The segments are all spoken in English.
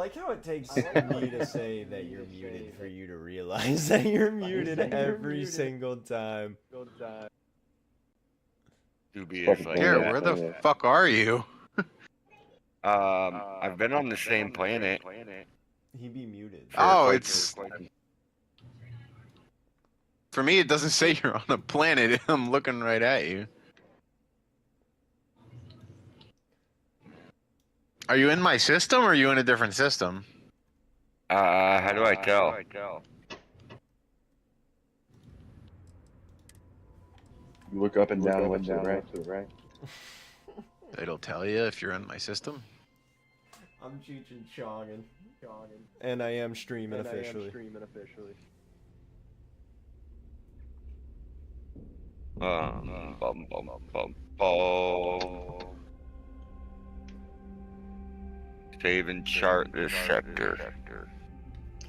like how it takes me to say that you're muted for you to realize that you're muted every single time. Dubious like Here, that. where the fuck are you? I've been on the same planet. He be muted. Oh, it's... For me, it doesn't say you're on a planet. I'm looking right at you. Are you in my system or are you in a different system? How do I tell? Look up and down, left to the right. It'll tell you if you're in my system. I'm Cheech and Chongin. And I am streaming officially. Bum, bum, bum, bum. Save and chart this sector.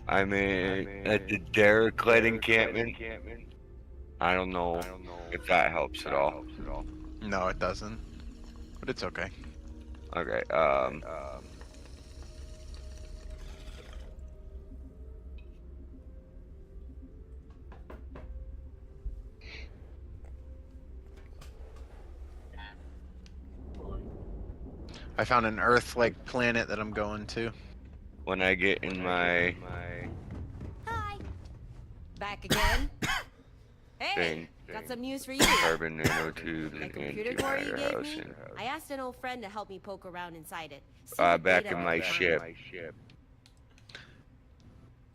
I'm at the Derek encampment. I don't know if that helps at all. No, it doesn't. But it's okay. Okay, I found an Earth-like planet that I'm going to. when I get in my Hi. Back again? Hey, thing, got some news for you. carbon nanotubes That and computer core you antimatter gave me? housing. I asked an old friend to help me poke around inside it. See what Back data in my we found. ship.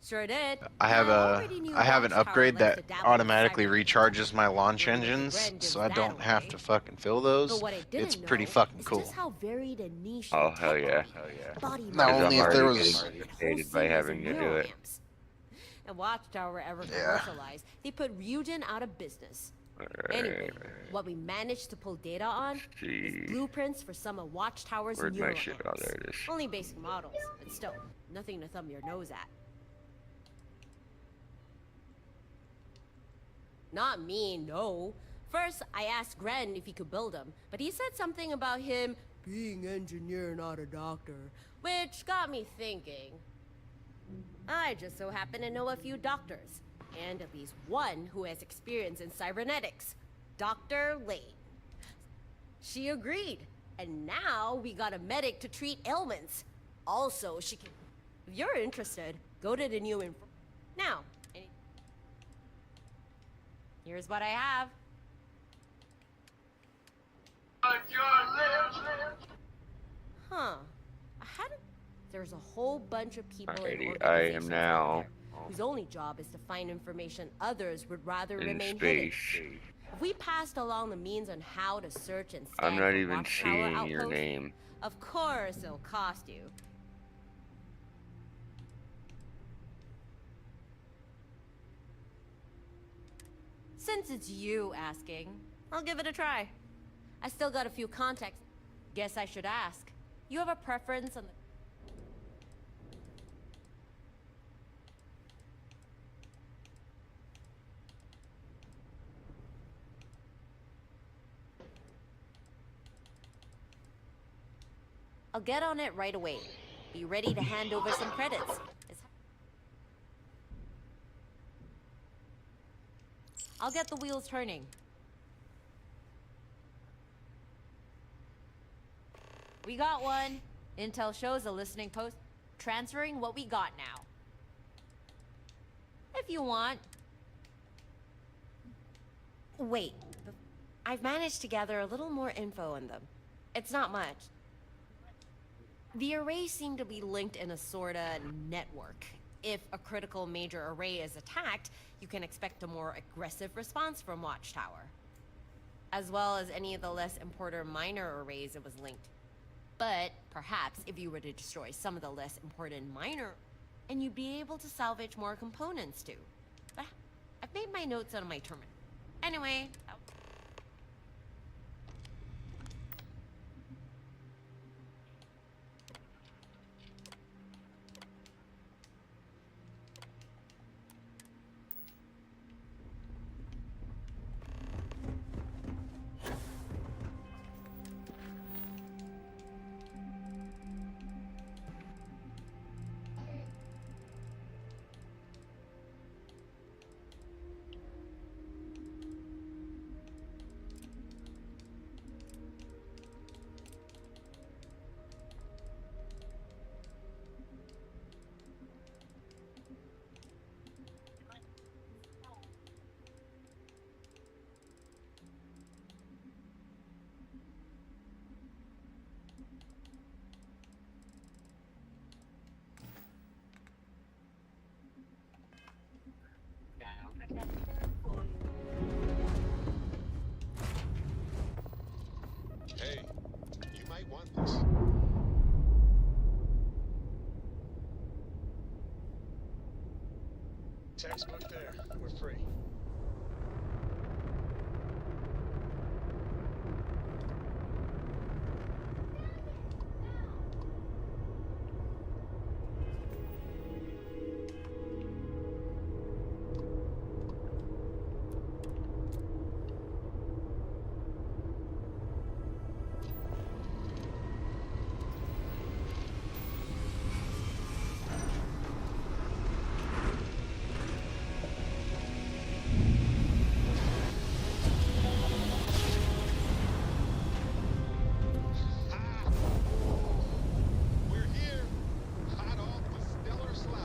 Sure did. I have an Watchtower upgrade likes that to dabble in automatically cyber- recharges my launch Well, Mr. engines, Brand gives so I that don't have away. to fucking fill But those. what I didn't It's pretty know fucking is cool. just how varied and niche Oh, the hell tech yeah. body Not market only is. if there already was- The whole getting scene by is having to do neural it. amps. And Watchtower ever Yeah. commercialized, they put Ryujin out of business. Anyway, what we managed to pull data on See. is blueprints for some of Watchtower's Where'd my neural shit? Oh, amps. there it is. Only basic models, but still, nothing to thumb your nose at. Not me, no. First, I asked Gren if he could build them, but he said something about him being engineer, not a doctor, which got me thinking. I just so happen to know a few doctors, and at least one who has experience in cybernetics, Dr. Lane. She agreed, and now we got a medic to treat ailments. Also, she can... If you're interested, go to the new info... Now, here's what I have. Huh. There's a whole bunch of people in Alrighty, I am organizations now out there whose only job is to find information others would rather in remain space. hidden. If we passed along the means on how to search and I'm scan not for even Watchtower seeing your outposts, name. of course it'll cost you. Since it's you asking, I'll give it a try. I still got a few contacts. Guess I should ask. You have a preference on the... I'll get on it right away. Be ready to hand over some credits. I'll get the wheels turning. We got one. Intel shows a listening post. Transferring what we got now. If you want. Wait. I've managed to gather a little more info on them. It's not much. The arrays seem to be linked in a sorta network. If a critical major array is attacked, you can expect a more aggressive response from Watchtower. As well as any of the less important minor arrays it was linked. But perhaps if you were to destroy some of the less important minor, and you'd be able to salvage more components too. But I've made my notes on my terminal. Anyway, Textbook there. We're free. We're here, hot off the stellar slide.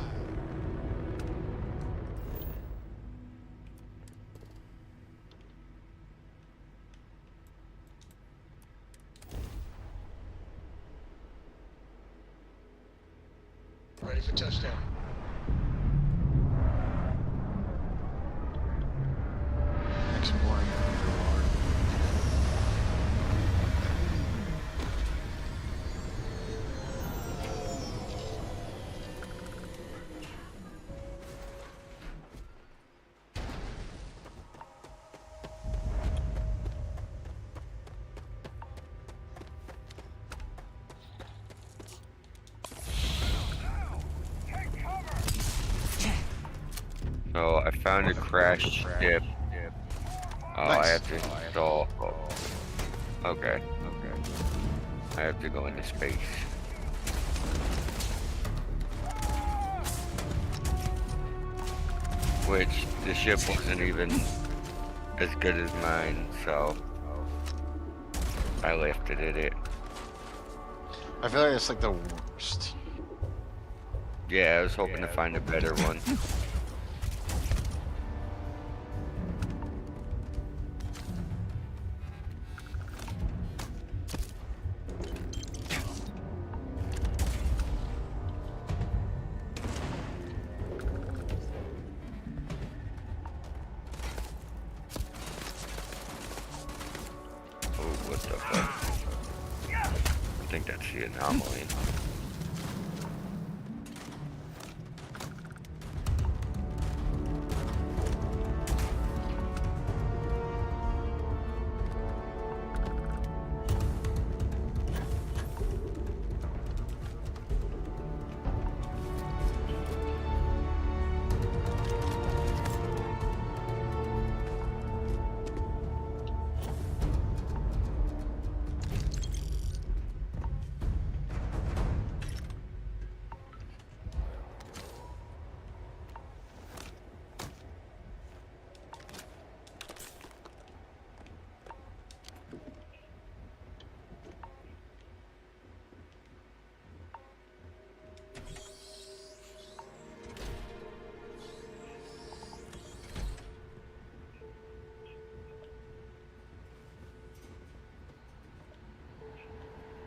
Ready for touchdown. Exploring underwater. So I found a crashed ship. Oh, I Nice. have to install. Oh. Okay. I have to go into space. Which the ship wasn't even as good as mine, so I lifted it. I feel like it's like the worst. Yeah, I was hoping to find a better one. Oh, what the fuck? I think that's the anomaly.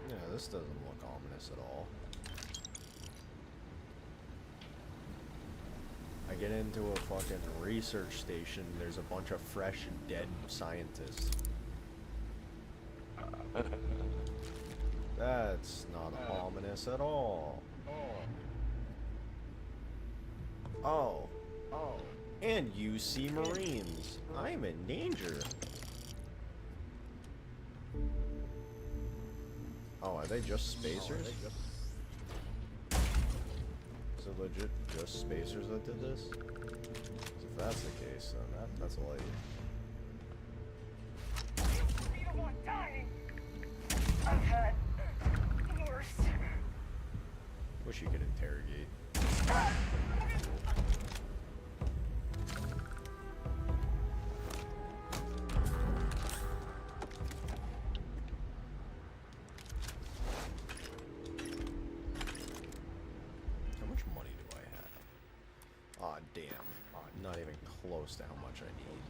Yeah, this doesn't look ominous at all. I get into a fucking research station, there's a bunch of fresh dead scientists. That's not ominous at all. Oh. And UC Marines. I'm in danger. Oh, are they just spacers? Is it legit just spacers that did this? 'Cause if that's the case, then that's a light. You don't want dying. I've had worse. Wish you could interrogate. How much money do I have? Aw, damn. Not even close to how much I need.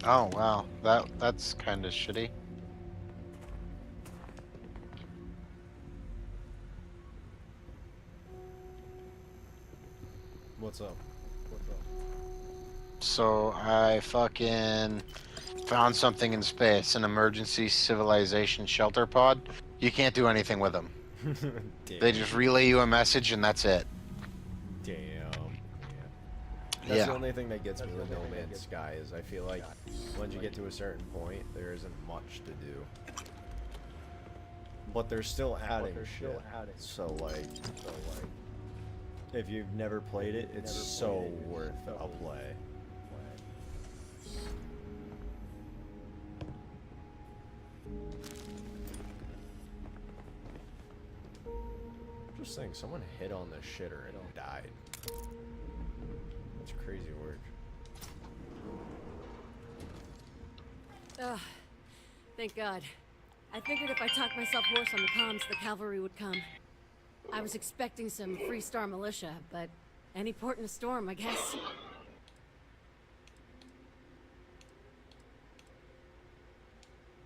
Oh wow, that's kind of shitty. What's up? So I fucking found something in space, an emergency civilization shelter pod. You can't do anything with them. Damn. They just relay you a message and that's it. Damn. That's Yeah. the only thing that gets me with No Man's Sky is I feel like once you get to a certain point, there isn't much to do. But they're still adding shit. So like, if you've never played it, it's so worth a play. Just saying, someone hit on the shitter and died. That's crazy work. Ugh. Thank God. I figured if I talked myself hoarse on the comms, the cavalry would come. I was expecting some Freestar militia, but any port in a storm, I guess.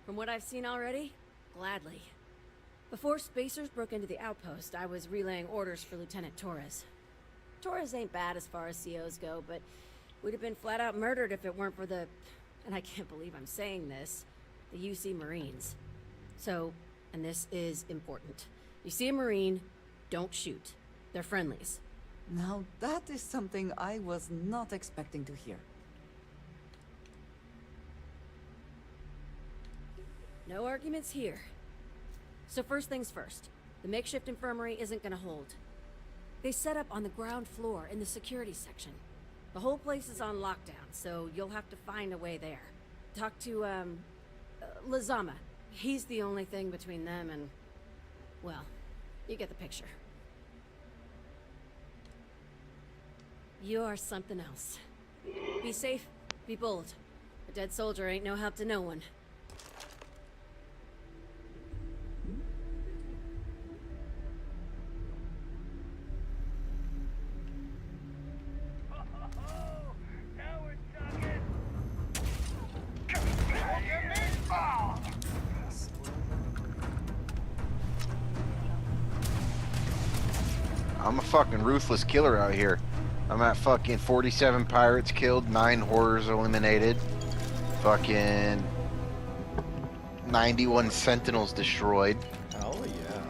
From what I've seen already, gladly. Before Spacers broke into the outpost, I was relaying orders for Lieutenant Torres. Torres ain't bad as far as COs go, but we'd have been flat out murdered if it weren't for the, and I can't believe I'm saying this, the UC Marines. So, and this is important. You see a Marine, don't shoot. They're friendlies. Now that is something I was not expecting to hear. No arguments here. So first things first, the makeshift infirmary isn't gonna hold. They set up on the ground floor in the security section. The whole place is on lockdown, so you'll have to find a way there. Talk to, Lazama. He's the only thing between them and... well, you get the picture. You're something else. Be safe, be bold. A dead soldier ain't no help to no one. Now we're talking. Give me ball. I'm a fucking ruthless killer out here. I'm at fucking 47 pirates killed, 9 horrors eliminated, fucking 91 sentinels destroyed. Hell yeah.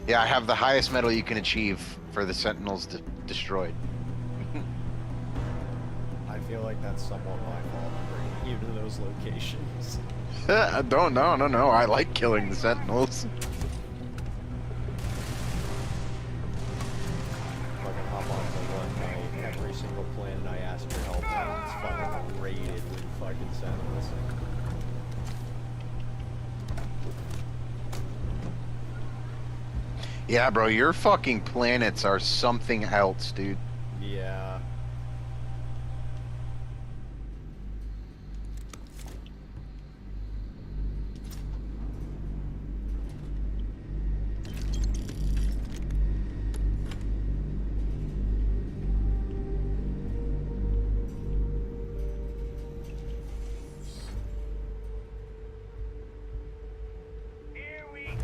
Yeah, I have the highest medal you can achieve for the sentinels destroyed. I feel like that's somewhat my fault for bringing you to those locations. I don't know, no. I like killing the sentinels. Fucking hop on for one night, every single planet I ask for help on, it's fucking raided with fucking sentinels. Yeah, bro, your fucking planets are something else, dude. Yeah. Here we go.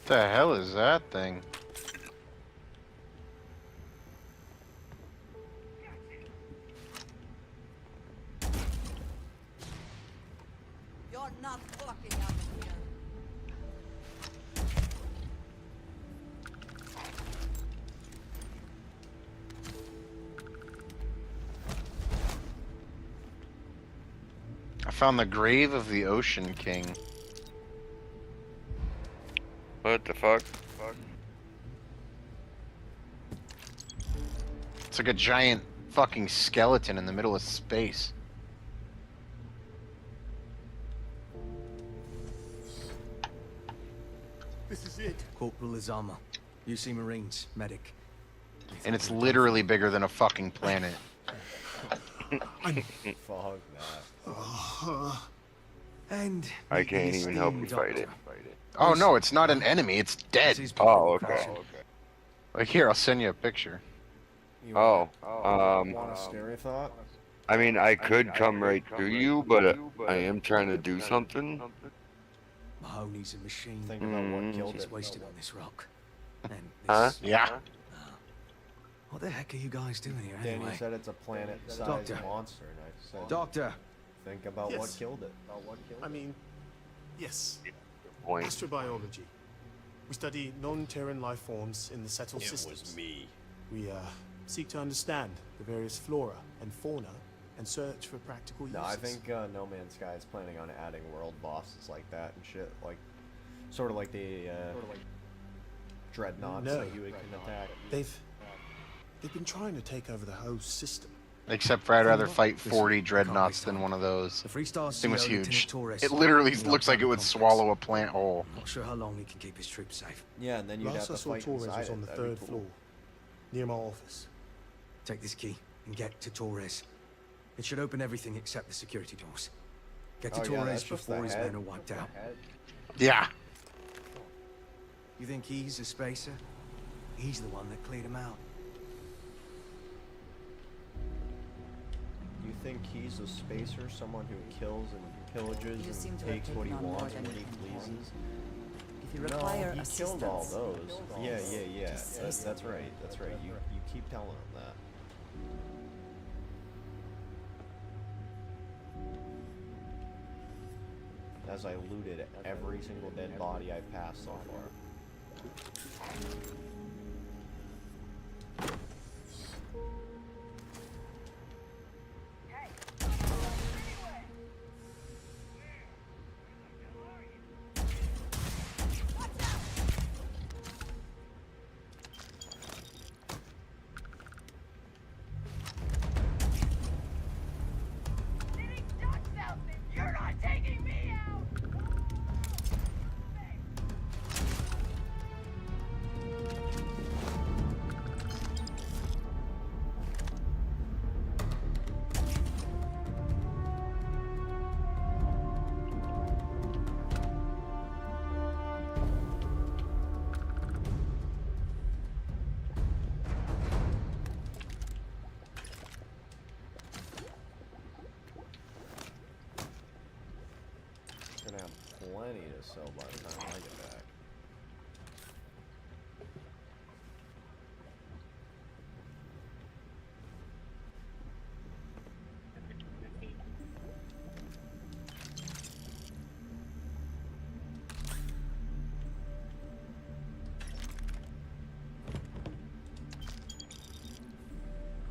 What the hell is that thing? You're not fucking out of here. found the grave of the Ocean King. What the fuck? It's like a giant fucking skeleton in the middle of space. This is it. Corporal Azama. UC Marines, medic. And it's literally bigger than a fucking planet. Fuck that. And I meet can't the even help you esteemed fight it. doctor. Oh no, it's not an enemy, it's This dead. is Oh, Dr. okay. Passion. Like here, I'll send you a picture. You Oh, want a scary thought? I mean, I could come right to you, but I am trying to do something. Mahoney's a machine. Think about what killed It's it. wasted on this rock. And Huh? this, Yeah. what the heck are you guys doing here Danny anyway? said it's a planet-sized Doctor. monster, and I said, Doctor! think about what Yes. killed it. I mean, yes. Point. Astrobiology. We study non-Terran life forms in the settled systems. me. We seek to understand the various flora and fauna and search for practical uses. No, I think No Man's Sky is planning on adding world bosses like that and shit, like sort of like the dreadnoughts No. that you can attack. they've been trying to take over the whole system. Except for I'd rather fight Listen, 40 can't dreadnoughts waste than time. one of those. The Freestar Thing was CO, huge. Lieutenant Torres. It literally in the looks like it would complex. swallow a plant whole. Not sure how long he can keep his troops safe. Yeah, and then you'd Last have I to saw fight Torres inside was on it. the That'd be third cool. floor, near my office. Take this key and get to Torres. It should open everything except the security doors. Get to Oh, yeah, Torres that's just the before his head. men are wiped out. Yeah. You think he's a spacer? He's the one that cleared him out. You think he's a spacer, someone who kills and pillages You seem and to have takes what he taken on more wants than when he you can pleases? If you require No, he killed all assistance, those. Yeah. just say so. That's right. That's right. You keep telling him that. As I looted every single dead body I passed so far. Sitting ducks out there. You're not taking me out. Gonna have plenty to sell by the time I get back.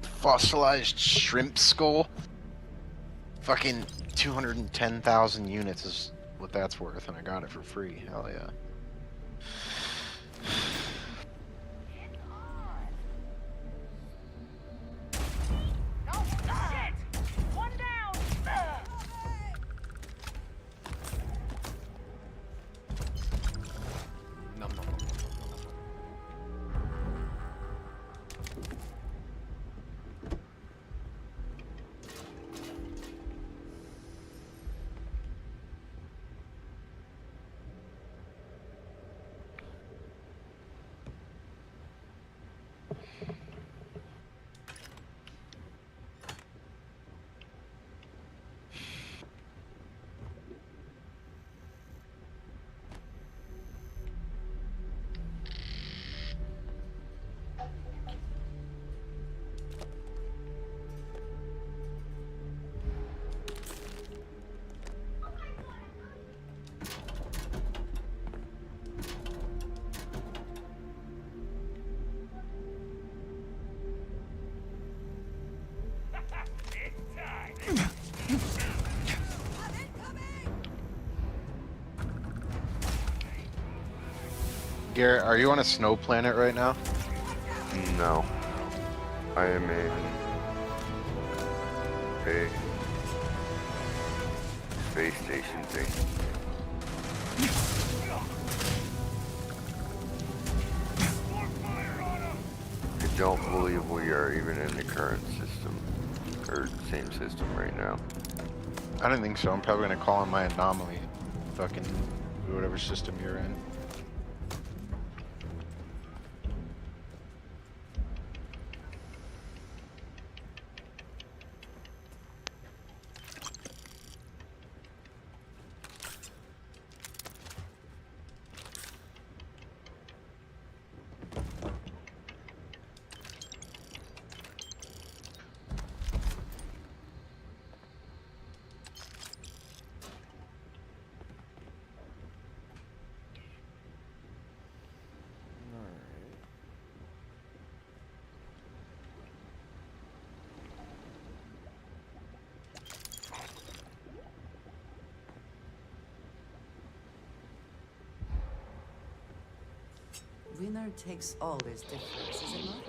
Fossilized shrimp skull. Fucking 210,000 units is what that's worth, and I got it for free. Hell yeah. Oh, shit! One down! Nom, nom, nom, nom, nom, nom, nom. Garrett, are you on a snow planet right now? No. I am in a space station thing. I don't believe we are even in the current system, or same system right now. I don't think so. I'm probably gonna call on my anomaly. Fucking whatever system you're in. Winner takes all this difference, is it not?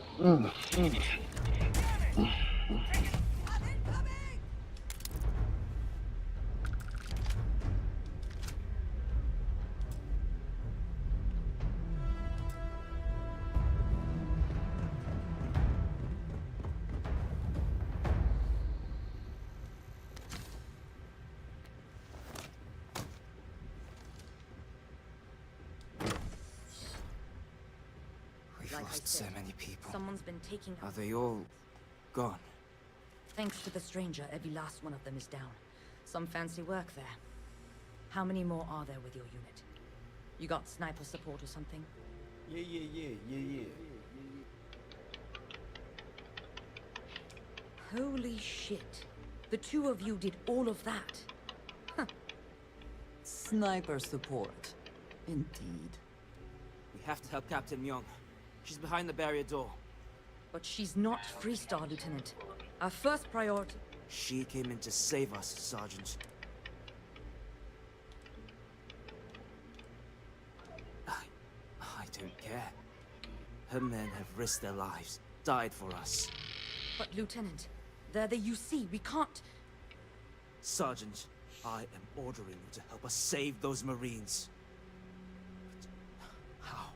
We've Like I lost so said, many people. Someone's been taking Are they all gone? Thanks to the stranger, every last one of them is down. Some fancy work there. How many more are there with your unit? You got sniper support or something? Yeah. Holy shit. The two of you did all of that. Sniper support. Indeed. We have to help Captain Myung. She's behind the barrier door. But she's not Freestar, Lieutenant. Our first priority... She came in to save us, Sergeant. I don't care. Her men have risked their lives, died for us. But, Lieutenant, they're the UC. We can't... Sergeant, I am ordering you to help us save those Marines. But how?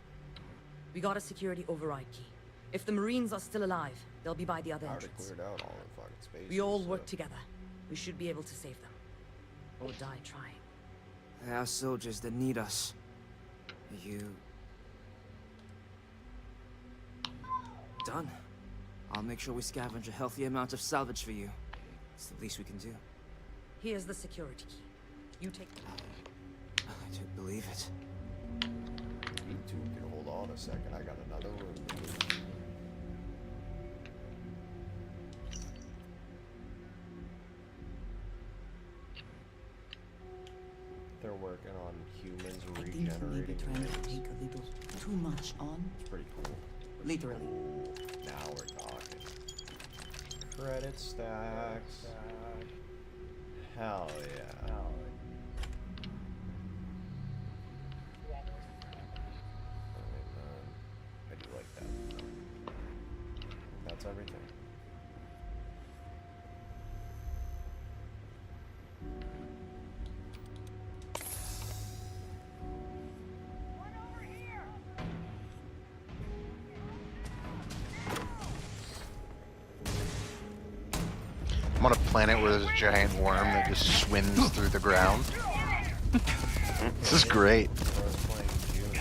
We got a security override key. If the Marines are still alive, they'll be by the other I already entrance. cleared out all the fucking space. We all work together. We should be able to save them. Or die trying. There are soldiers that need us. You... Done. I'll make sure we scavenge a healthy amount of salvage for you. It's the least we can do. Here's the security key. You take... I don't believe it. You two can hold on a second. I got another room. They're working on humans I think you may be regenerating. trying to brains. take a little too much on. It's pretty cool. Literally. Ooh, now we're talking. Credit stacks. Hell yeah. I do like that. That's everything. I'm on a planet where there's a giant worm that just swims through the ground. This is great. I was playing June.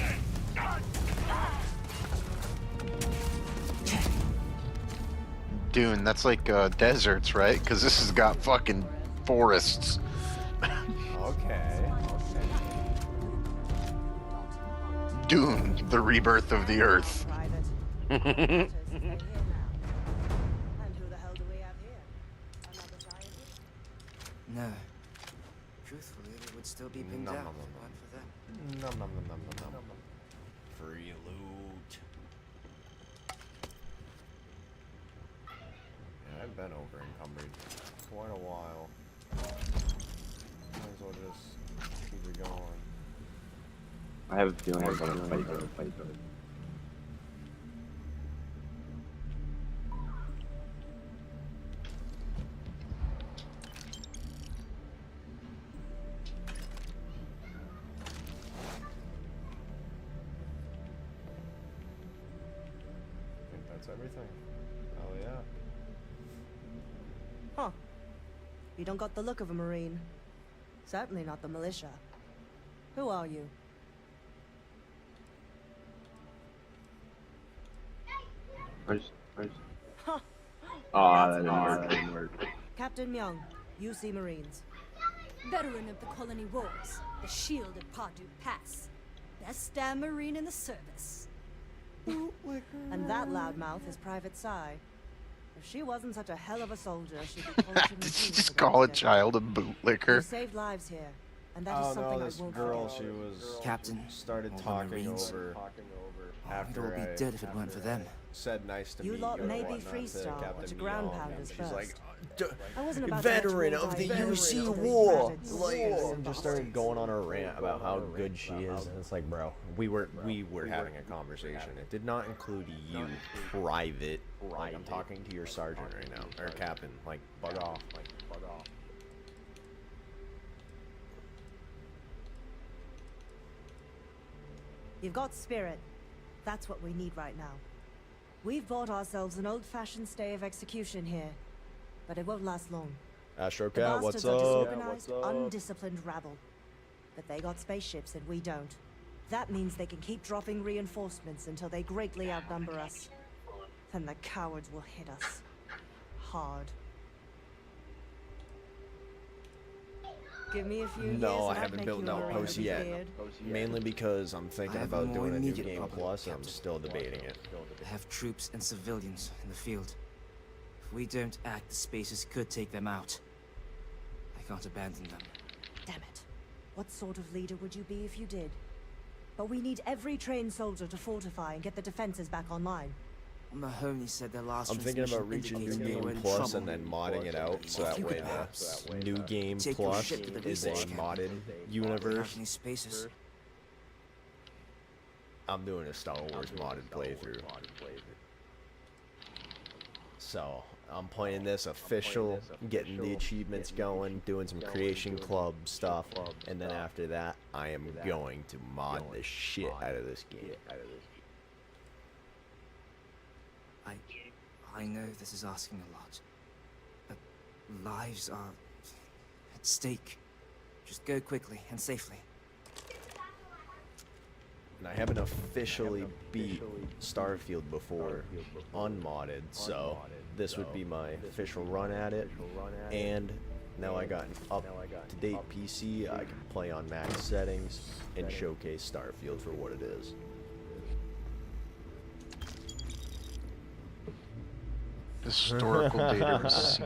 Dune, that's like deserts, right? Because this has got fucking forests. Okay. Dune, the rebirth of the earth. And who the hell do we have here? Another scientist? No. Truthfully, they would still be pinned Nom, out nom, if it nom, weren't for them. Nom nom nom nom nom nom. Free loot. Yeah, I've been over encumbered quite a while. Might as well just keep it going. I have a feeling we're gonna fight. I think that's everything. Oh yeah. Huh. You don't got the look of a Marine. Certainly not the militia. Who are you? Huh. That didn't work. Captain Myung, UC Marines. Veteran of the colony wars, the shield at Padu Pass. Best damn Marine in the service. And that loudmouth is Private Psy. If she wasn't such a hell of a soldier, she'd be polishing Did the you jeans just for call a those child a You bootlicker? saved lives here, and that is Oh something no, I this won't girl, forget. she was Captain, started all the talking Marines. over We'd after all be I dead if it weren't for them. said nice to You meet lot you may and be whatnot Free to Star, Captain but your ground Myung, pounders and she's like, first. I wasn't about to let veteran you all of the die UC of war, tragic like, scenes and just started going on a rant about how good she is, and it's like, bro, we were having a conversation. It did not include you, private. Like, I'm talking to your sergeant right now, or captain. Like, bug off. You've got spirit. That's what we need right now. We've bought ourselves an old-fashioned stay of execution here, but it won't last long. The Astrocat, what's bastards are up? disorganized, undisciplined rabble. But they got spaceships and we don't. That means they can keep dropping reinforcements until they greatly outnumber us. Then the cowards will hit us. Hard. Give me a few years No, I and I'd haven't make built you an a Marine outpost to be yet. feared. Mainly because I'm thinking I have about more doing a new immediate game problem, plus, and I'm Captain. still debating it. I have troops and civilians in the field. If we don't act, the Spacers could take them out. I can't abandon them. Damn it. What sort of leader would you be if you did? But we need every trained soldier to fortify and get the defenses back online. Mahoney said their last I'm thinking about transmission reaching New indicated they Game were in Plus trouble. and then modding it out, so If that you way could perhaps the New Game take your Plus ship to the is a research camp. modded Have universe. any Spacers? I'm doing a Star Wars modded playthrough. So, I'm playing this official, getting the achievements going, doing some Creation Club stuff, and then after that, I am going to mod the shit out of this game. I know this is asking a lot, but lives are at stake. Just go quickly and safely. And I haven't officially beat Starfield before, unmodded, so this would be my official run at it. And now I got an up-to-date PC, I can play on max settings and showcase Starfield for what it is. Historical data receipt.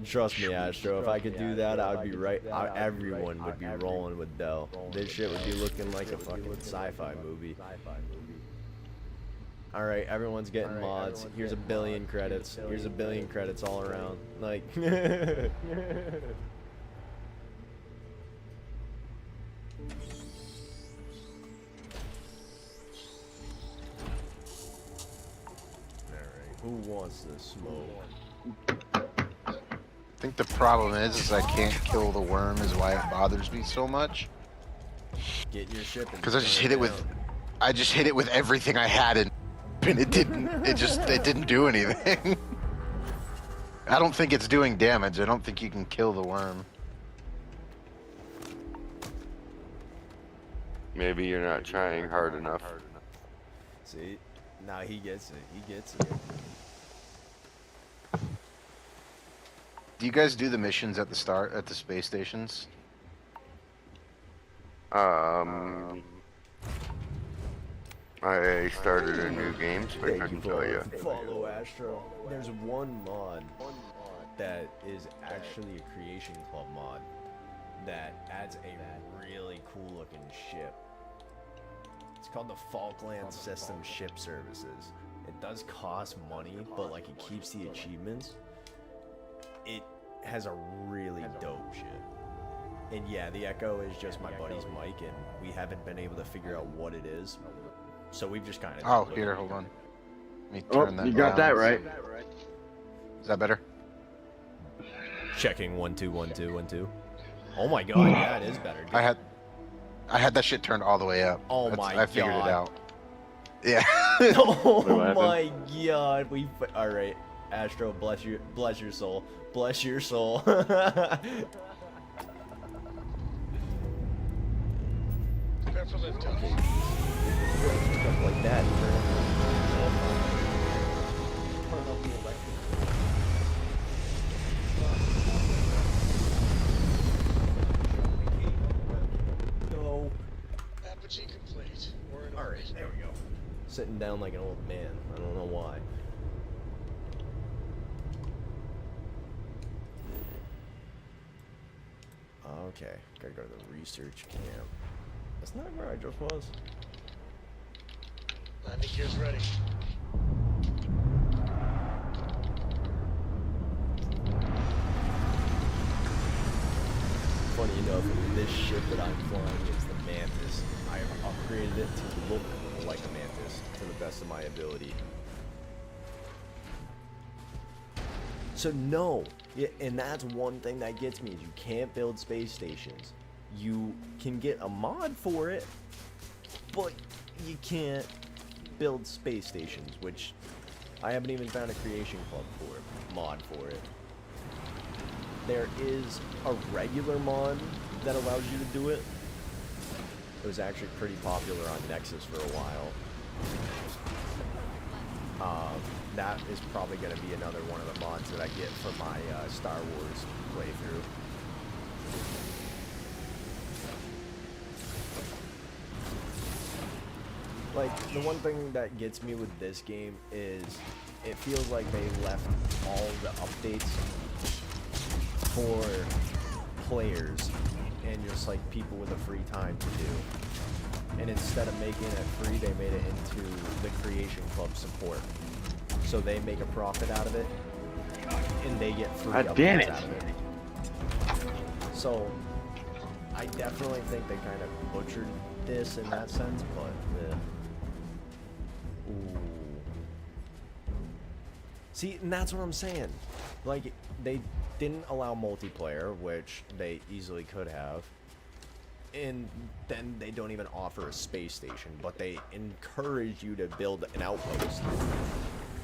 Trust me, Astro, if I could do that, I would be right. Everyone would be rolling with Dell. This shit would be looking like a fucking sci-fi movie. Alright, everyone's getting mods. Here's 1 billion credits. Here's 1 billion credits all around. Like. Alright, who wants this smoke? I think the problem is I can't kill the worm is why it bothers me so much. Get your ship. Because I just hit it with everything I had and it didn't do anything. I don't think it's doing damage. I don't think you can kill the worm. Maybe you're not trying hard enough. See? Now he gets it. He gets it. Do you guys do the missions at the start at the space stations? I started a new game, so I couldn't tell you. Follow Astro. There's one mod that is actually a Creation Club mod that adds a really cool looking ship. It's called the Falkland System Ship Services. It does cost money, but like it keeps the achievements. It has a really dope ship. And yeah, the echo is just my buddy's mic, and we haven't been able to figure out what it is. So we've just kind of. Oh, here, hold on. Let me Oh, turn that you got that down. right. Is that better? Checking 1 2 1 2 1 2. Oh my god, yeah, it is better. Dude. I had that shit turned all the way up. Oh my I figured God. it out. Yeah. Oh Wait, what my god, all right, Astro, bless your soul, bless your soul. Okay. Stuff like that. No. Apogee complete. We're in All right, there we go. Sitting down like an old man. I don't know why. Okay, gotta go to the research camp. That's not where I just was. Landing gear's ready. Funny enough, this ship that I'm flying is the Mantis. I have upgraded it to look like a Mantis to the best of my ability. So no, and that's one thing that gets me is you can't build space stations. You can get a mod for it, but you can't build space stations, which I haven't even found a creation club for it, mod for it. There is a regular mod that allows you to do it. It was actually pretty popular on Nexus for a while. That is probably going to be another one of the mods that I get for my Star Wars playthrough. Like, the one thing that gets me with this game is it feels like they left all the updates for players and just like people with a free time to do. And instead of making it free, they made it into the Creation Club support. So they make a profit out of it, and they get free updates out of it. So I definitely think they kind of butchered this in that sense, but ooh. See, and that's what I'm saying. Like, they didn't allow multiplayer, which they easily could have. And then they don't even offer a space station, but they encourage you to build an outpost.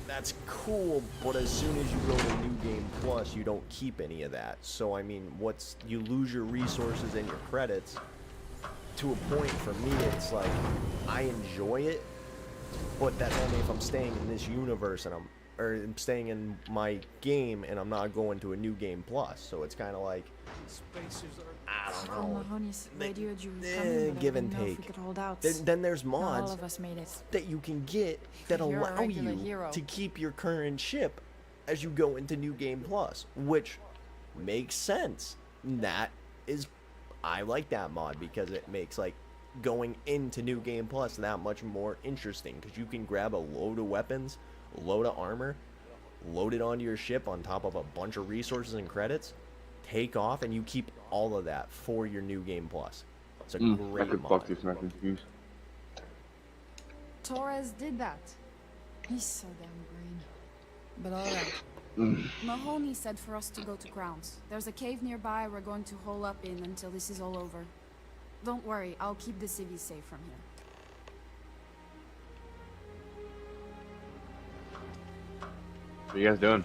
That's cool, but as soon as you go to New Game Plus, you don't keep any of that. So, I mean, you lose your resources and your credits. To a point, for me, it's like, I enjoy it, but that's only if I'm staying in this universe and I'm staying in my game and I'm not going to a New Game Plus. So it's kind of like, I don't know. Give and take. Then there's mods that you can get that allow you to keep your current ship as you go into New Game Plus, which makes sense. I like that mod because it makes like going into New Game Plus that much more interesting, because you can grab a load of weapons, a load of armor, load it onto your ship on top of a bunch of resources and credits, take off, and you keep all of that for your New Game Plus. It's a great I could mod. fuck this not confused. Torres did that. He's so damn green. But alright. Mahoney said for us to go to Grounds. There's a cave nearby we're going to hole up in until this is all over. Don't worry, I'll keep the civvies safe from here. What are you guys doing?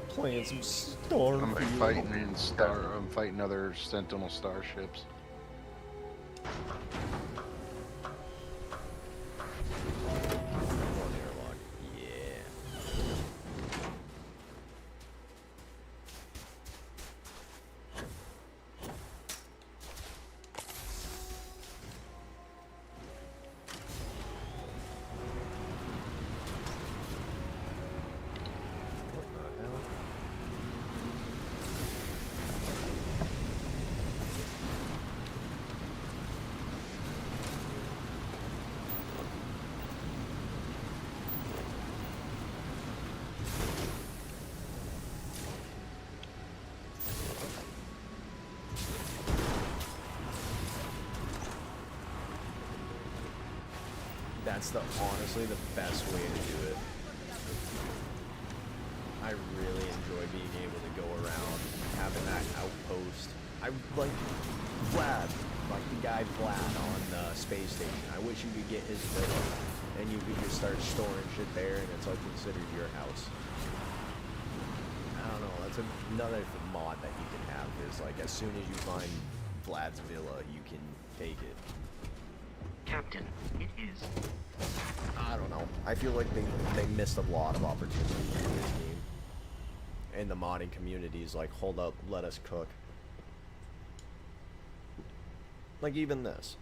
Playing some Storm. I'm fighting other Sentinel starships. that's honestly the best way to do it. I really enjoy being able to go around, having that outpost. I like Vlad, like the guy Vlad on Space Station. I wish you could get his villa, and you could just start storing shit there, and it's like considered your house. I don't know, that's another mod that you can have, is like as soon as you find Vlad's villa, you can take it. Captain, it is. I don't know. I feel like they missed a lot of opportunities in this game. And the modding community is like, hold up, let us cook. Like even this.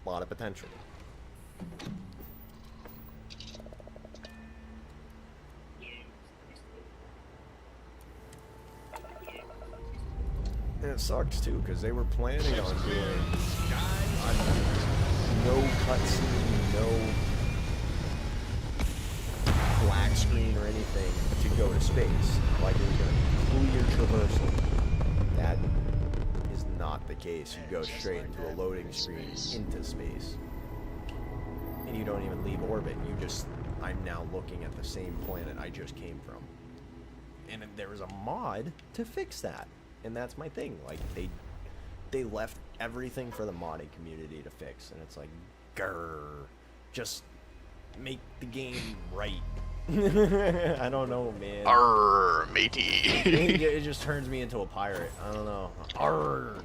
A lot of potential. And it sucks too, because they were planning on doing no cutscene, no black screen or anything to go to space. Like it was going to be clear traversal. That is not the case. You go straight into a loading screen into space. And you don't even leave orbit. You just, I'm now looking at the same planet I just came from. And there was a mod to fix that. And that's my thing. Like they left everything for the modding community to fix. And it's like, grrr, just make the game right. I don't know, man. Arr, matey. it just turns me into a pirate. I don't know. Arrgh.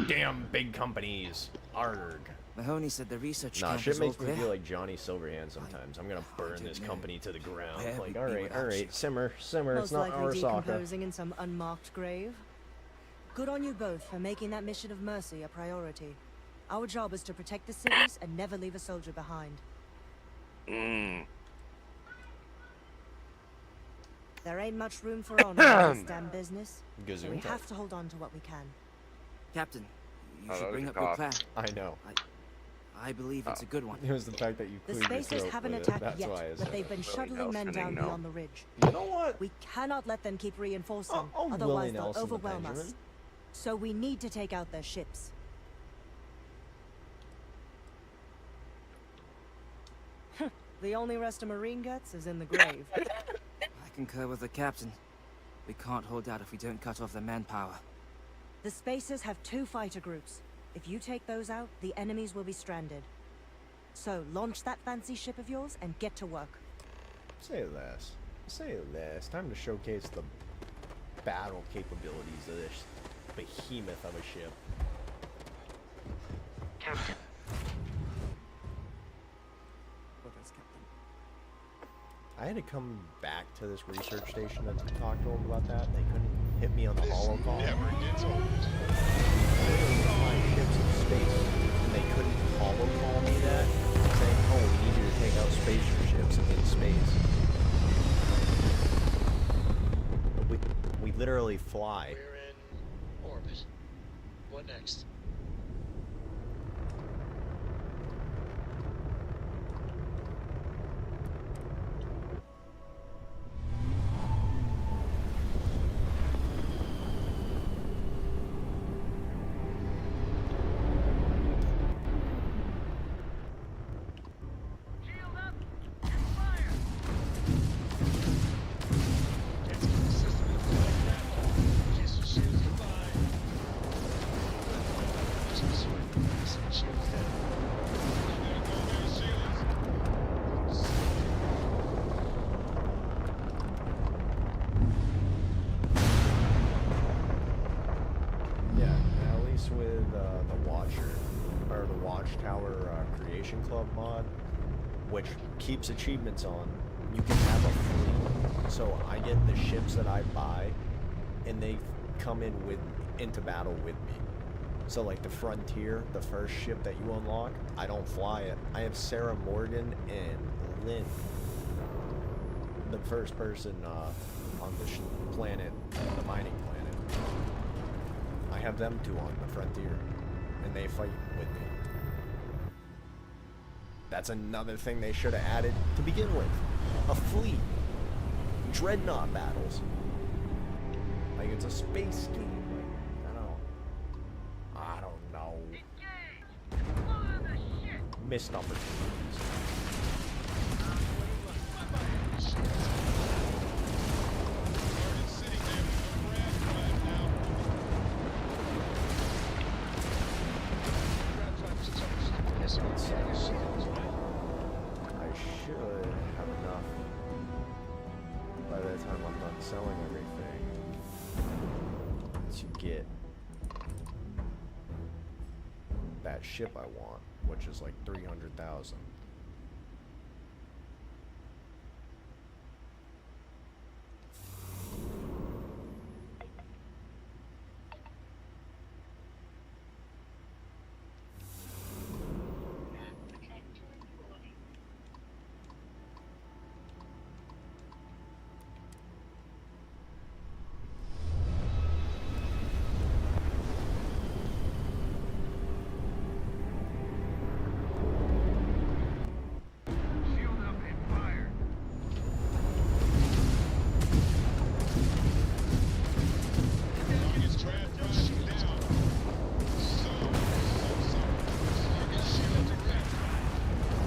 Damn big companies. Arrgh. Mahoney said the research Nah, camp shit is all makes me clear. feel like Johnny Silverhand sometimes. I'm gonna burn this company to the ground. Where Like, we'd be alright, without you. alright, simmer. It's Most not likely Arasaka. decomposing in some unmarked grave. Good on you both for making that mission of mercy a priority. Our job is to protect the cities and never leave a soldier behind. There ain't much room for honor in this damn business. So we Gesundheit. have to hold on to what we can. Captain, you Oh, should that bring was up a your cough. plan. I know. I believe it's a good one. It was the fact that you The cleared your Spacers throat haven't with it. attacked That's yet, why I but said they've it. been Willie shuttling men Nelson-ing down no. beyond the ridge. You know what? We cannot let them keep reinforcing, Willie otherwise they'll Nelson the overwhelm us. Benjamin. So we need to take out their ships. The only rest of Marine guts is in the grave. I concur with the captain. We can't hold out if we don't cut off their manpower. The Spacers have 2 fighter groups. If you take those out, the enemies will be stranded. So launch that fancy ship of yours and get to work. Say less. Say less. Time to showcase the battle capabilities of this behemoth of a ship. Captain. I had to come back to this research station to talk to them about that. They couldn't hit me on the holocall. Never gets old. Flying ships in space, and they couldn't holocall me that, saying, "Oh, we need you to take out spacer ships in space." We literally fly. We're in orbit. What next? Yeah, at least with the Watcher, or the Watchtower Creation Club mod, which keeps achievements on, you can have a fleet. So I get the ships that I buy, and they come into battle with me. So like the Frontier, the first ship that you unlock, I don't fly it. I have Sarah Morgan and Lynn, the first person on the planet, the mining planet. I have them 2 on the Frontier, and they fight with me. That's another thing they should have added to begin with. A fleet. Dreadnought battles. Like, it's a space game. Like, I don't know. Missed opportunities. selling everything to get that ship I want, which is like 300,000.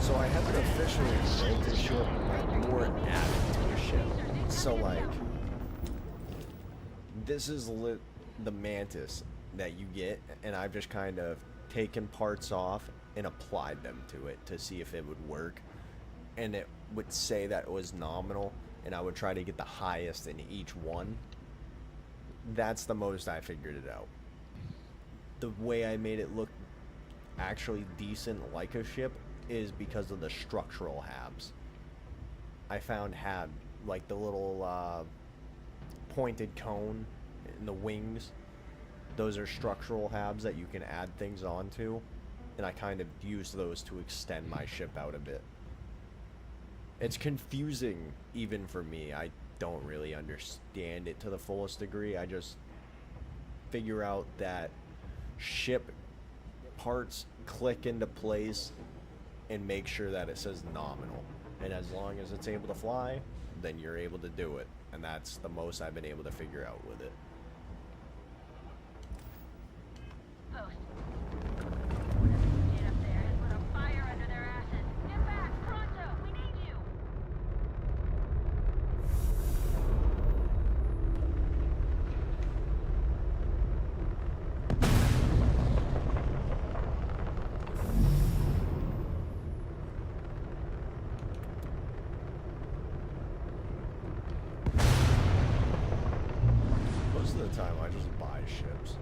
So I haven't officially built a ship, but more added to a ship. So like, this is the Mantis that you get, and I've just kind of taken parts off and applied them to it to see if it would work. And it would say that it was nominal, and I would try to get the highest in each one. That's the most I figured it out. The way I made it look actually decent like a ship is because of the structural halves. I found like the little pointed cone in the wings. Those are structural halves that you can add things onto, and I kind of used those to extend my ship out a bit. It's confusing even for me. I don't really understand it to the fullest degree. I just figure out that ship parts click into place and make sure that it says nominal, and as long as it's able to fly, then you're able to do it, and that's the most I've been able to figure out with it. Most of the time I just buy ships.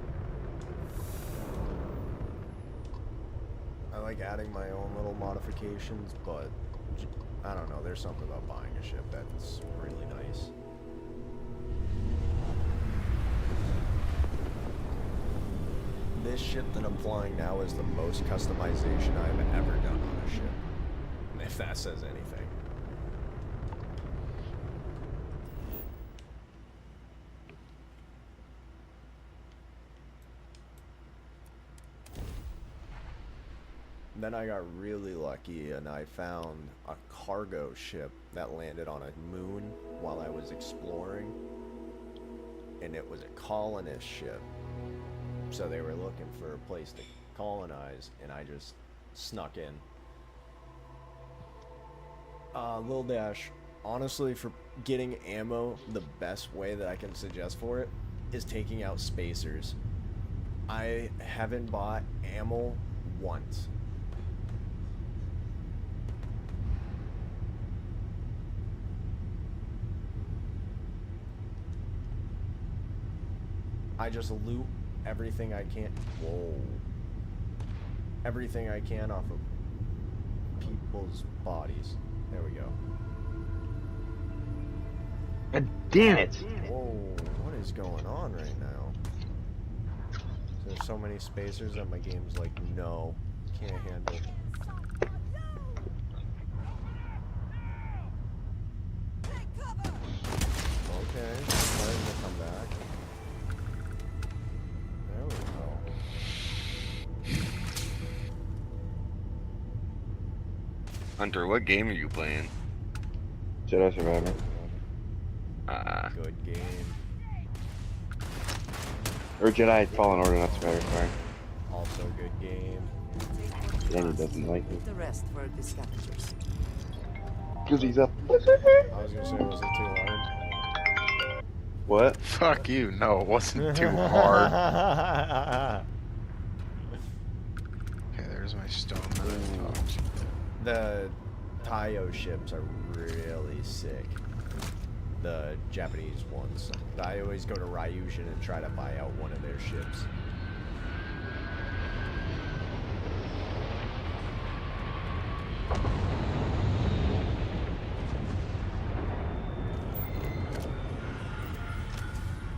I like adding my own little modifications, but I don't know, there's something about buying a ship that's really nice. This ship that I'm flying now is the most customization I've ever done on a ship, if that says anything. Then I got really lucky and I found a cargo ship that landed on a moon while I was exploring, and it was a colonist ship. So they were looking for a place to colonize, and I just snuck in. Lil Dash, honestly, for getting ammo, the best way that I can suggest for it is taking out spacers. I haven't bought ammo once. I just loot everything I can. Whoa. Everything I can off of people's bodies. There we go. God damn it! Whoa, what is going on right now? There's so many spacers that my game's like, no, can't handle. Okay, starting to come back. There we go. Hunter, what game are you playing? Jedi Survivor. Good game. Or Jedi Fallen Order, not Survivor, sorry. Also good game. Danny doesn't like it. The rest were the scavengers. Because he's up. I was gonna say, was it too hard? What? Fuck you, no, it wasn't too hard. Okay, there's my stone that I talked. The Tayo ships are really sick. the Japanese ones. I always go to Ryujin and try to buy out one of their ships.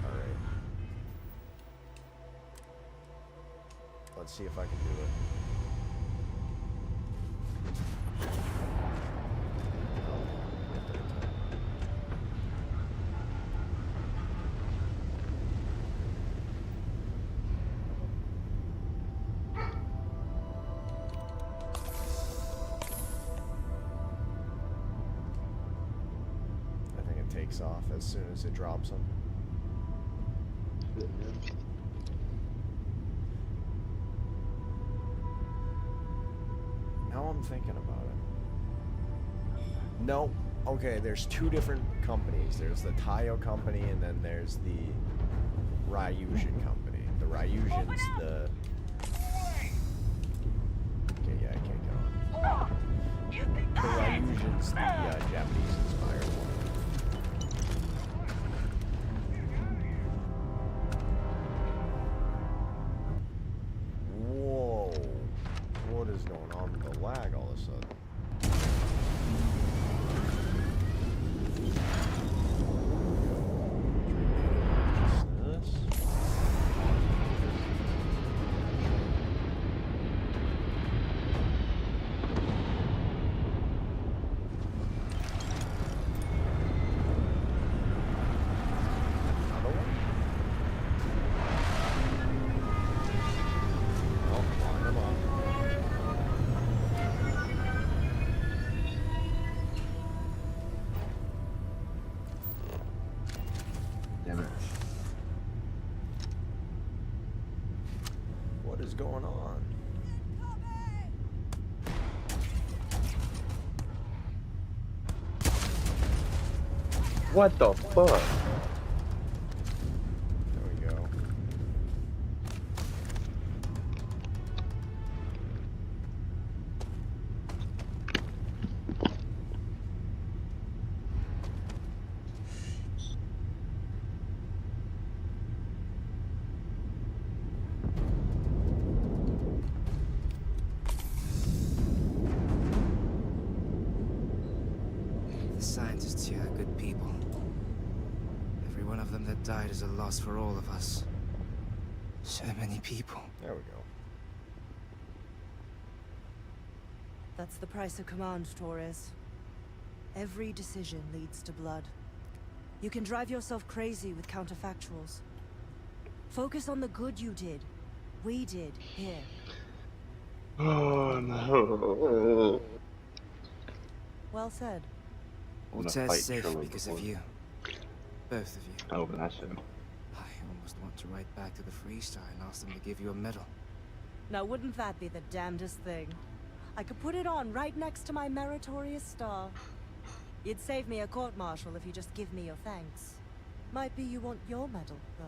Alright. Let's see if I can do it. Takes off as soon as it drops them. Now I'm thinking about it. No, okay, there's two different companies. There's the Taiyo company and then there's the Ryujin company. The Ryujin's the... Okay, yeah, I can't go on. The Ryujin's the Japanese inspired one. What is going on with the lag all of a sudden? Just this. Another one? Oh, line them up. Damn it. What is going on? What the fuck? There we go. The scientists here are good people. Every one of them that died is a loss for all of us. So many people. There we go. That's the price of command, Torres. Every decision leads to blood. You can drive yourself crazy with counterfactuals. Focus on the good you did. We did, here. Oh no. Well said. I'm gonna Ortez fight safe Trilla because of before. you. Both of you. Oh, but that's him. I almost want to write back to the Freestar and ask them to give you a medal. Now wouldn't that be the damnedest thing? I could put it on right next to my meritorious star. You'd save me a court-martial if you just give me your thanks. Might be you want your medal, though.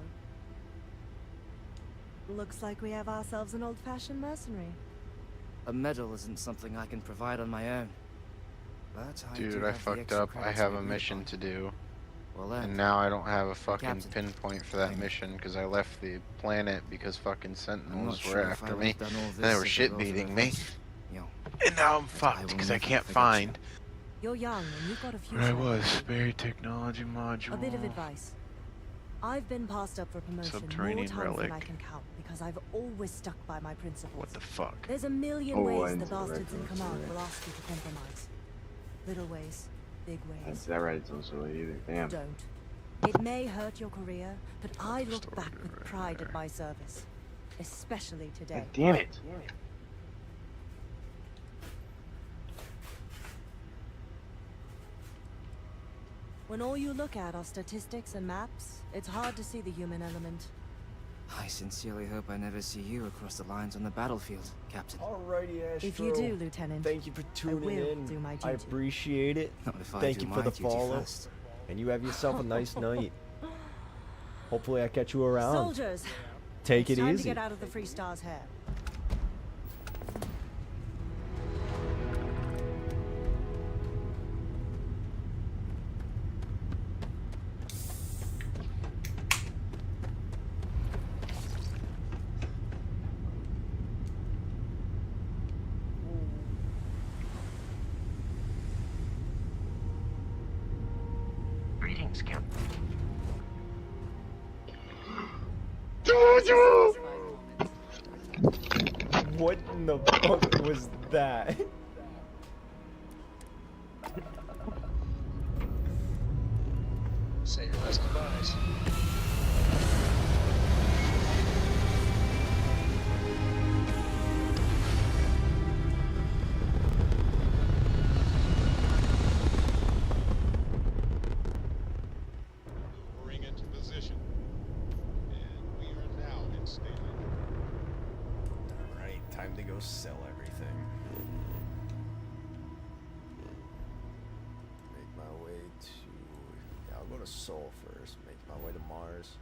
Looks like we have ourselves an old-fashioned mercenary. A medal isn't something I can provide on my own. But I do Dude, I have the fucked extra up. I credits have a agreed mission upon. to do. Well then, And now I don't have a fucking Captain, pinpoint for that I'm- mission because I left the planet because fucking I'm not Sentinels sure were if I after would me. have done all And they this were if shit it wasn't beating for me. us. You know, And now I'm I fucked will because I never can't forget you. find You're young and you've got a future. where I was. Spare technology module. A bit of advice. I've been passed up for promotion more Subterranean times than I relic. can count because I've always stuck by my principles. What the fuck? There's a million Oh, ways I the know, bastards in right, command right. will ask you to compromise. Little ways, big That's ways. that right, it's also either. Damn. Don't. It may hurt your career, but I look back with pride at my service. Especially today. God damn it. When all you look at are statistics and maps, it's hard to see the human element. I sincerely hope I never see you across the lines on the battlefield, Captain. Alrighty, Astro. If you do, Lieutenant, Thank you for tuning will in. do my I duty. appreciate it. Not if I Thank do you my for the duty follow. first. And you have yourself a nice night. Hopefully I catch you around. Soldiers, Take it's it time easy. to get out of the Free Star's hair. next, Captain? What in the fuck was that? Say your last goodbyes. Maneuvering into position. And we are now in state. Alright, time to go sell everything. Make my way to... Yeah, I'll go to Sol first. Make my way to Mars.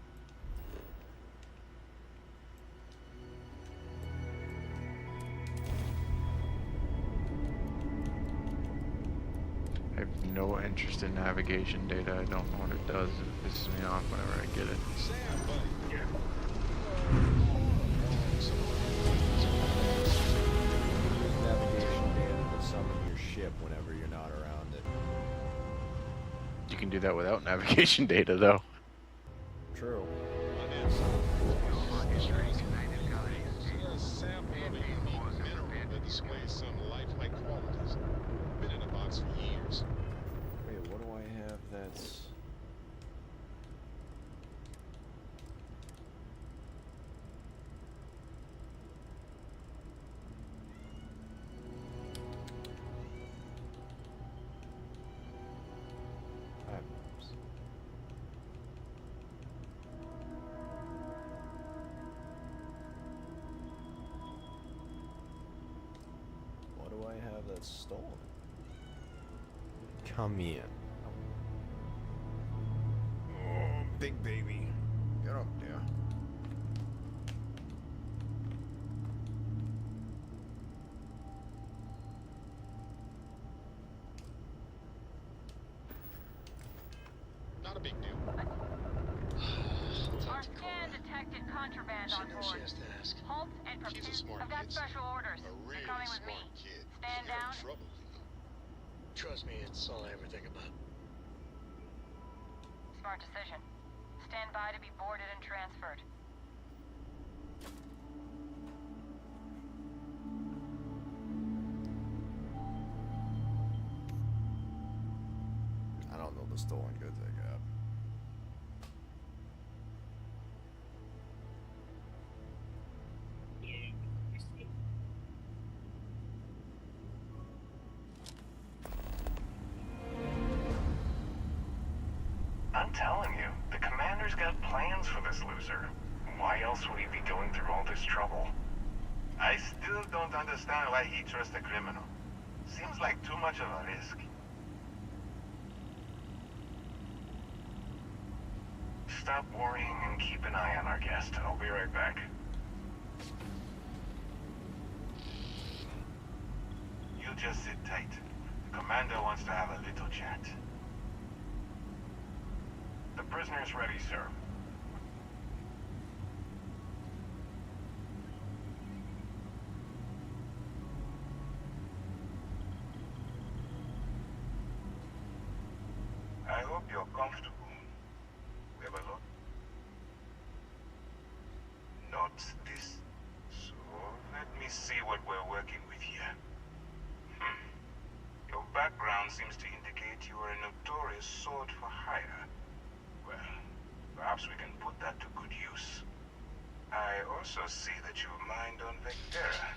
I have no interest in navigation data. I don't know what it does. It pisses me off whenever I get it. Navigation data to summon your ship whenever you're not around it. You can do that without navigation data, though. True. Displays some lifelike qualities. Been in a box for years. Wait, what do I have that's... I have maps. What do I have that's stolen? Come in. Oh, big baby. Get up there. Not a big deal. Our scan detected contraband on board. Halt and pursuit. I've got special orders. You're coming with me. Stand down. Trust me, it's all I ever think about. Smart decision. Stand by to be boarded and transferred. I don't know the stolen goods I got. I'm telling you, the commander's got plans for this loser. Why else would he be going through all this trouble? I still don't understand why he trusts a criminal. Seems like too much of a risk. Stop worrying and keep an eye on our guest. I'll be right back. You just sit tight. The commander wants to have a little chat. The prisoner's ready, sir. I hope you're comfortable. We have a lot. Not this. So, let me see what we're working with here. Your background seems to indicate you are a notorious sword for hire. Well, perhaps we can put that to good use. I also see that you mined on Vectera,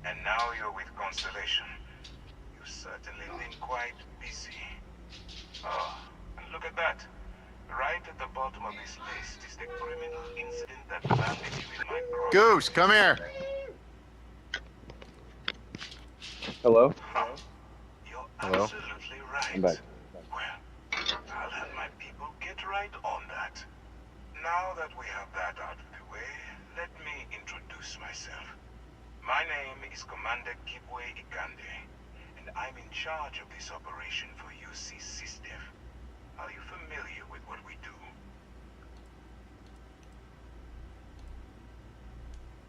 and now you're with Constellation. You've certainly been quite busy. Oh, and look at that. Right at the bottom of this list is the criminal incident that landed you in my cross. Goose, come here. Hello? You're Hello? absolutely right. I'm back. Well, I'll have my people get right on that. Now that we have that out of the way, let me introduce myself. My name is Commander Kibwe Ikande, and I'm in charge of this operation for UC SysDef. Are you familiar with what we do?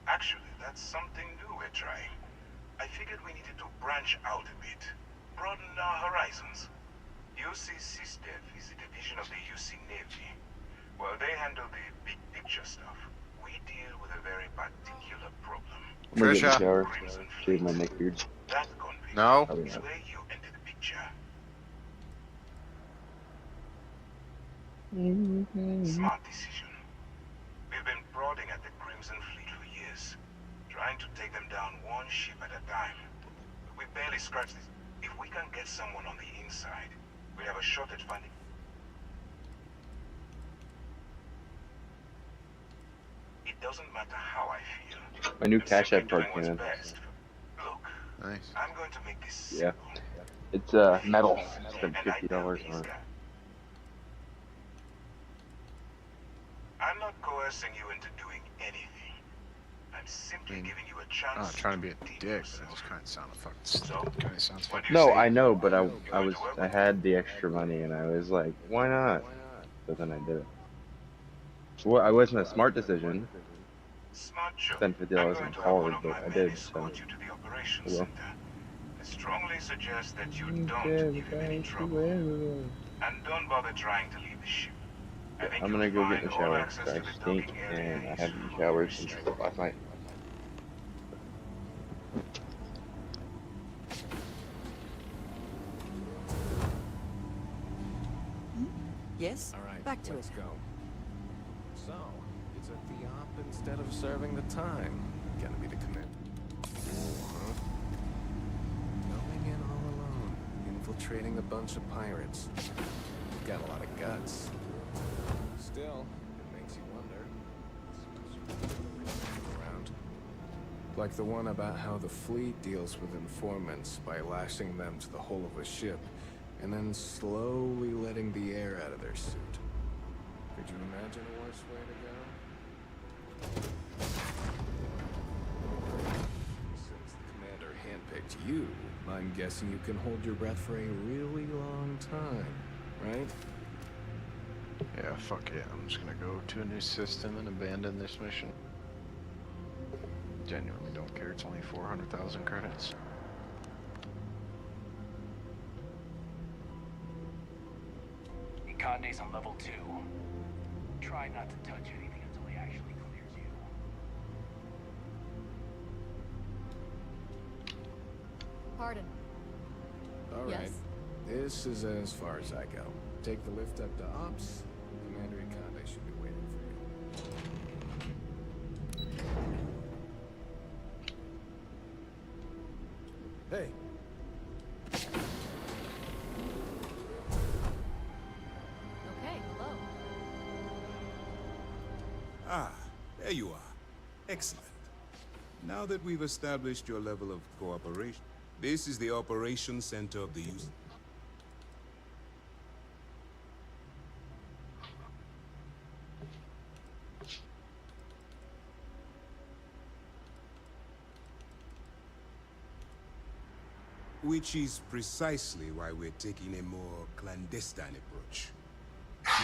Actually, that's something new we're trying. I figured we needed to branch out a bit, broaden our horizons. UC SysDev is a division of the UC Navy. Well, they handle the big picture stuff. We deal with a very particular problem. I'm gonna get in the shower, Crimson shave my neck beard. That convict No. is where you enter the picture. Smart decision. We've been prodding at the Crimson Fleet for years, trying to take them down one ship at a time. We barely scratched this. If we can get someone on the inside, we have a shot at finding. It doesn't matter how I feel. My new I'm Cash simply App card doing what's can. best. Look, Nice. I'm going to make this Yeah. simple. It's metal. Spent $50 on it. I'm not coercing you into doing anything. I'm simply giving you a Oh, chance. I'm not trying to be a dick, but it just kind of sounded fucking stupid. Kind of sounds fucking. No, I know, but I had the extra money and I was like, why not? But then I did it. Well, it wasn't a smart decision. Spent $50 on cars, but I did. So. Well. I strongly suggest that you don't give him any trouble. And don't bother trying to leave the ship. I'm gonna go get in the shower because I stink and I haven't showered since last night. Yes? All right, Back to let's it. go. So, it's at the op instead of serving the time. Gonna be the command. Huh? Going in all alone, infiltrating a bunch of pirates. You've got a lot of guts. Still, it makes you wonder. Around. Like the one about how the fleet deals with informants by lashing them to the hull of a ship and then slowly letting the air out of their suit. Could you imagine a worse way to go? Since the commander handpicked you, I'm guessing you can hold your breath for a really long time, right? Yeah, fuck it. I'm just gonna go to a new system and abandon this mission. Genuinely don't care. It's only 400,000 credits. Conde's on level 2. Try not to touch anything until he actually clears you. Pardon. All right. Yes? This is as far as I go. Take the lift up to Ops. Commander Ikande should be waiting for you. Hey. Okay, hello. Ah, there you are. Excellent. Now that we've established your level of cooperation, this is the operations center of the use. Which is precisely why we're taking a more clandestine approach.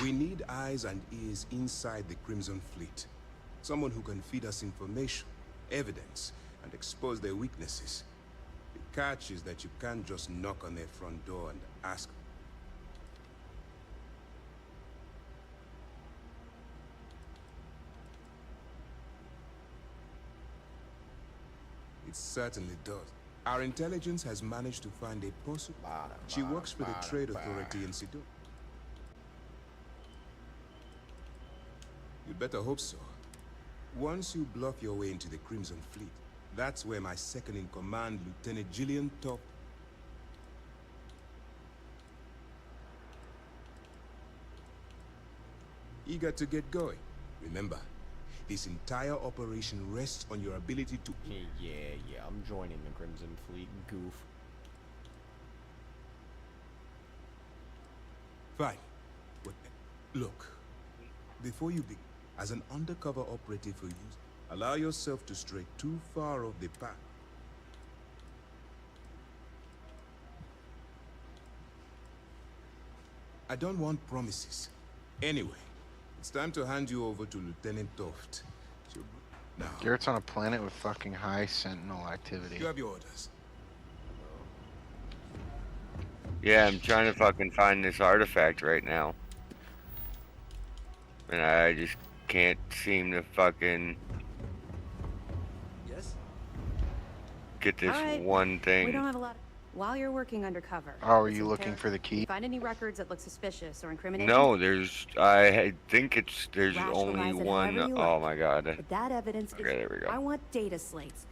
We need eyes and ears inside the Crimson Fleet. Someone who can feed us information, evidence, and expose their weaknesses. The catch is that you can't just knock on their front door and ask. It certainly does. Our intelligence has managed to find a person. She works for the Trade Authority in Sidon. You'd better hope so. Once you bluff your way into the Crimson Fleet, that's where my second-in-command, Lieutenant Gillian Top. Eager to get going. Remember, this entire operation rests on your ability to... Yeah, I'm joining the Crimson Fleet, goof. Fine. But, look, before you begin, as an undercover operative for you, allow yourself to stray too far off the path. I don't want promises. Anyway, it's time to hand you over to Lieutenant Toft. Now, Garrett's on a planet with fucking high sentinel activity. you have your orders. Yeah, I'm trying to fucking find this artifact right now. And I just can't seem to fucking Yes? get this Alright, one We thing. don't have a lot. While you're working undercover. Oh, are listen, you looking Tara, for the key? Find any records that look suspicious or incriminating? No, I think there's only Rationalize it one. however you Oh like. my god. But that evidence Okay, is. there we go. I want data slates.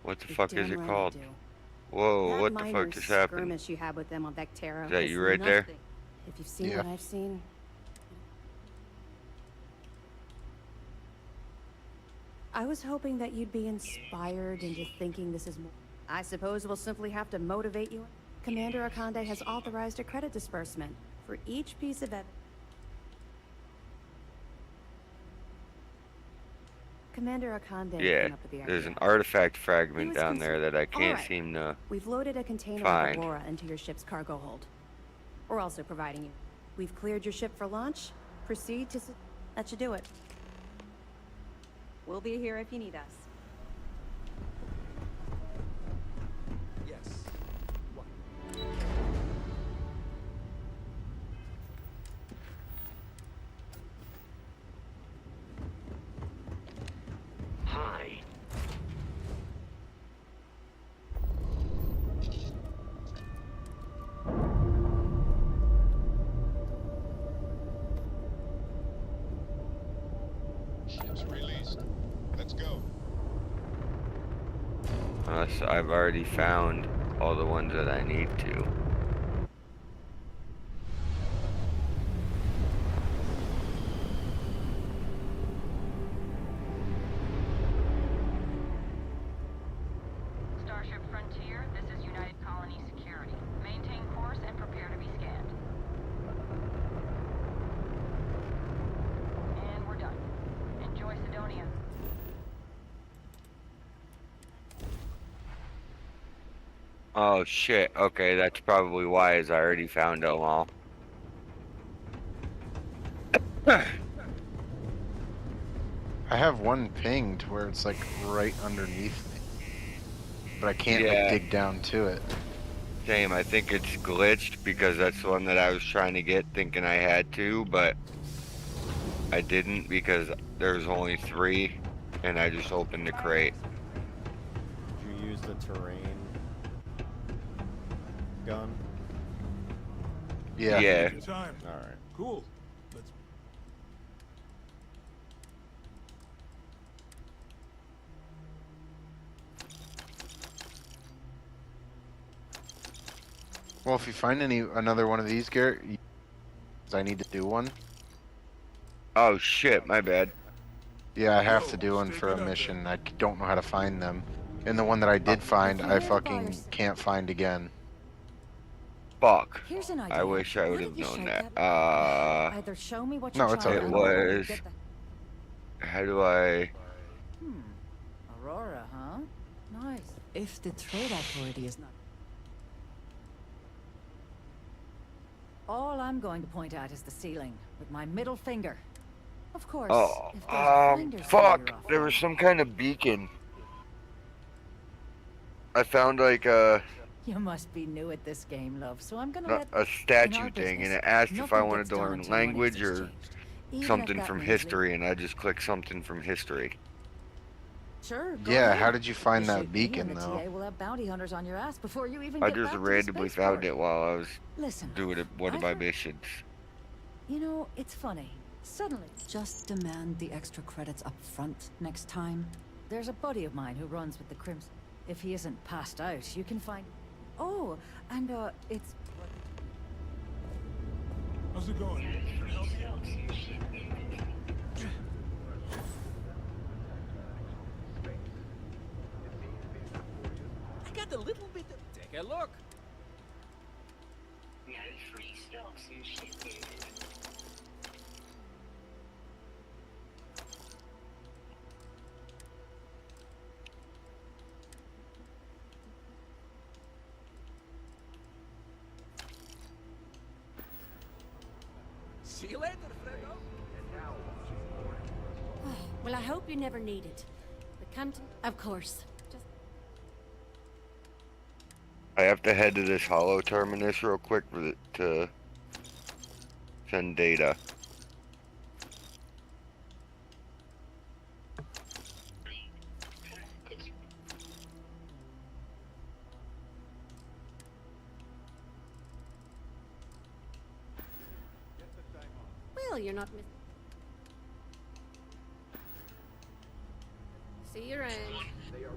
What the You're fuck is damn it right I called? do. Whoa, That what the minor fuck just happened? skirmish you had with them on Vectera Is that was you right there? nothing. If you've seen Yeah. what I've seen. I was hoping that you'd be inspired into thinking this is more. I suppose we'll simply have to motivate you. Commander Akande has authorized a credit disbursement for each piece of evidence. Commander Akande Yeah, came up with the there's an idea. artifact He fragment was down there that I can't Alright. seem to We've loaded a container find. of Aurora into your ship's cargo hold. We're also providing you. We've cleared your ship for launch. Proceed to. That should do it. We'll be here if you need us. Yes. Hi. Ships released. Let's go. Unless I've already found all the ones that I need to. Starship Frontier, this is United Colony Security. Maintain course and prepare to be scanned. And we're done. Enjoy Sidonia. Oh shit, okay, that's probably why, is I already found them all. I have one pinged where it's like right underneath me, but I can't Yeah. like dig down to it. Same, I think it's glitched because that's the one that I was trying to get thinking I had to, but I didn't because there's only 3 and I just opened the crate. Did you use the terrain gun? Yeah. Yeah. Good time. All right. Cool. Let's. Well, if you find another one of these, Garrett, I need to do one. Oh shit, my bad. Yeah, I have to do one for a mission. I don't know how to find them. And the one that I did find, I fucking can't find again. Fuck. Here's an idea. I wish I Why would don't have you known shake that. Either show me what No, you're it's trying okay. It to was. get the- How do I? Aurora, huh? Nice. If the trade authority is not. All I'm going to point at is the ceiling with my middle finger. Of course. Oh, if there's a finder's fuck. fee, you're off. There was some kind of beacon. I found like a You must be new at this game, love. So I'm gonna let. a statue thing, and it asked if I nothing wanted gets to done learn until money's language or exchanged. Even if something that from means history, and I just clicked something from history. Sure. Go Yeah, ahead. how did you find You that shoot me beacon, and the though? TA will have bounty hunters on your ass before you even I get just back to the randomly spaceport. found it while I was Listen, doing one of I've my heard- missions. You know, it's funny. Suddenly, just demand the extra credits up front next time. There's a buddy of mine who runs with the Crimson. If he isn't passed out, you can find. Oh, and it's. How's it going? Can I help you out? I got a little bit of... Take a look. See you later, Fredo. Well, I hope you never need it. But come to... Of course. Just... I have to head to this hollow terminus real quick to send data. Well, you're not miss... See you around.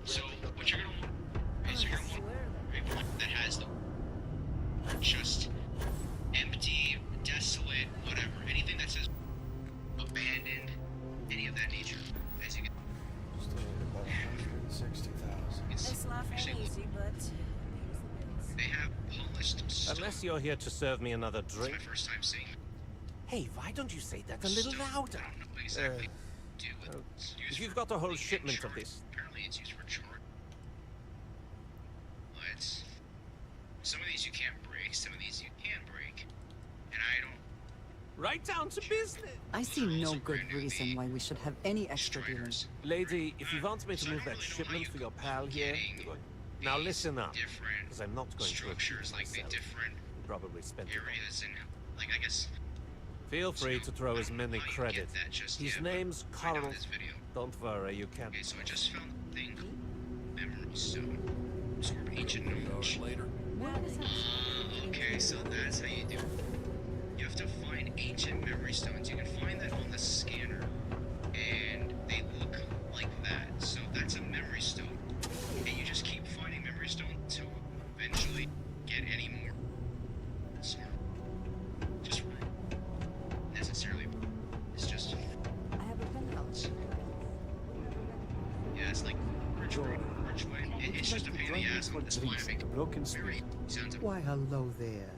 So, what you're gonna want is you're gonna want a report that has the just empty, desolate, whatever, anything that says abandoned, any of that nature. As you get. Just need about 160,000. This life ain't easy, but They have polished stone. Unless you're here to serve me another It's drink. my first time seeing them. Hey, why don't you say that a little louder? I don't know exactly what to do with it. It's used If you've for got a whole clothing and shipment of charring. this. Apparently it's used for charring. But some of these you can't break, some of these you can break. And I don't. Right down to business. I see no good reason why we should have any extra dealings. Lady, if you want me to move that shipment for your pal here, now listen up, because I'm not going to structures, like the myself. different Probably spend it all. areas and like I guess Feel free to throw as many how you credits. get that just His yet, but name's find out Carl. this video. Don't worry, you can't. Okay, so I just found the thing. Memory stone. Absorb ancient knowledge. Later. Okay, so that's how you do it. You have to find ancient memory stones. You can find that on the scanner. And they look like that. So that's a memory stone. And you just keep finding memory stone to eventually get any more. Smart. Just necessarily. It's just. I have a penthouse. Yeah, it's like Ridgeway. It's just a pain in the ass. That's why I make it very sounds of Why, hello there.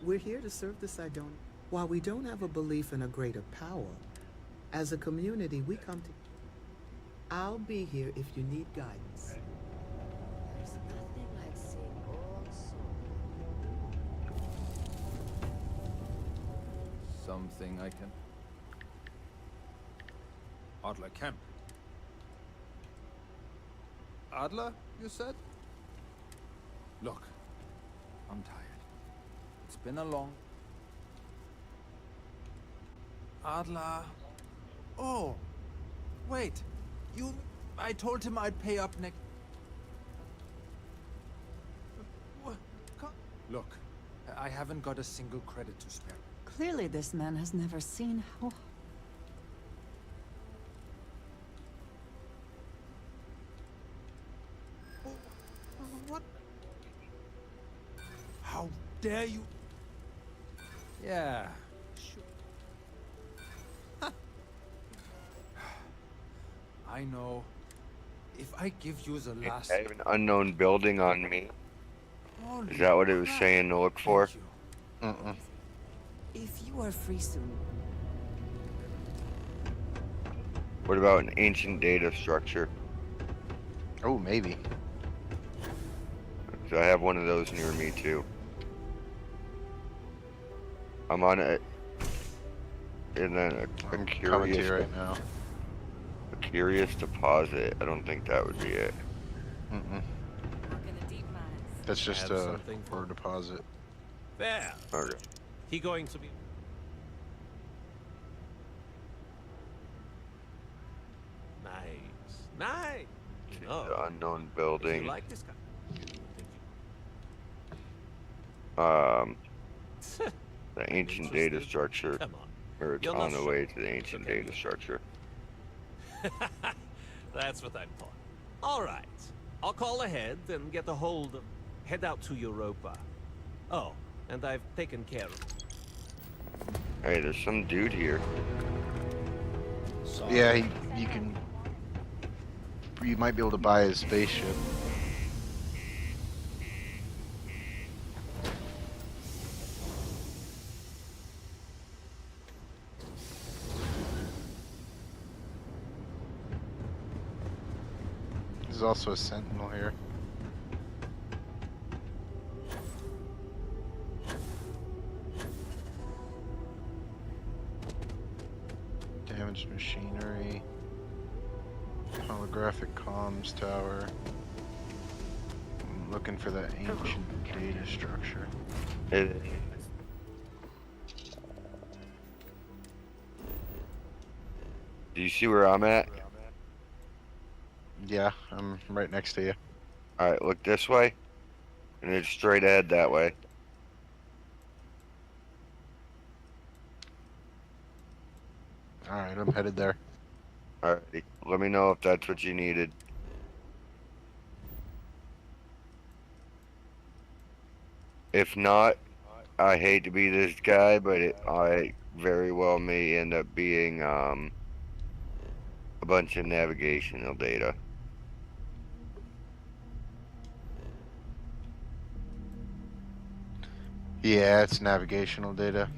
We're here to serve the Sidonians. While we don't have a belief in a greater power, as a community, we come to... I'll be here if you need guidance. There's nothing like seeing old Something I can... Adler Camp. Adler, you said? Look, I'm tired. It's been a long... Adler... Oh! Wait! You... I told him I'd pay up next... Look, I haven't got a single credit to spare. Clearly this man has never seen how... What? How dare you? Yeah, sure. I know. If I give you the last... I have an unknown building on me. Holy Is that what it was crap. saying to look for? If you are free soon, What about an ancient data structure? Oh, maybe. 'Cause I have one of those near me too. I'm on it. And then I'm Coming to curious. you right now. A curious deposit. I don't think that would be it. That's just Have a something for deposit. There. Okay. He going to be... Nice. Nice. Oh. The unknown You building. like this guy? The ancient data structure. Come on. Or it's You're on not the sure. way to the ancient data structure. That's what I thought. All right. I'll call ahead and get a hold of... Head out to Europa. Oh, and I've taken care of... Hey, there's some dude here. Yeah, you can. You might be able to buy his spaceship. There's also a sentinel here. machinery. Holographic comms tower. I'm looking for that ancient data structure. Do you see where I'm at? Yeah, I'm right next to you. Alright, look this way. And it's straight ahead that way. Alright, I'm headed there. Alrighty. Let me know if that's what you needed. If not, I hate to be this guy, but I very well may end up being a bunch of navigational data. Yeah, it's navigational data.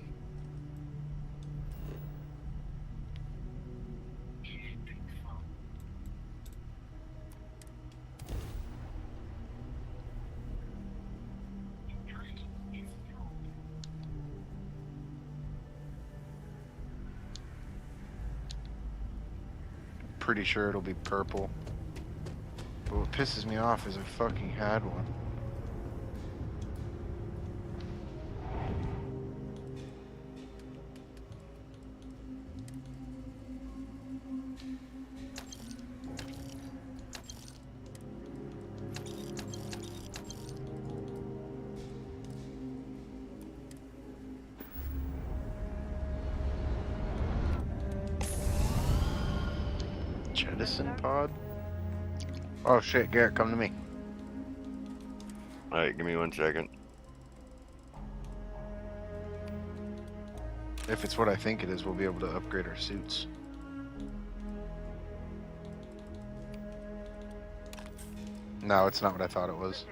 Pretty sure it'll be purple. But what pisses me off is I fucking had one. Jettison pod? Oh shit, Garrett, come to me. Alright, give me 1 second. If it's what I think it is, we'll be able to upgrade our suits. No, it's not what I thought it was.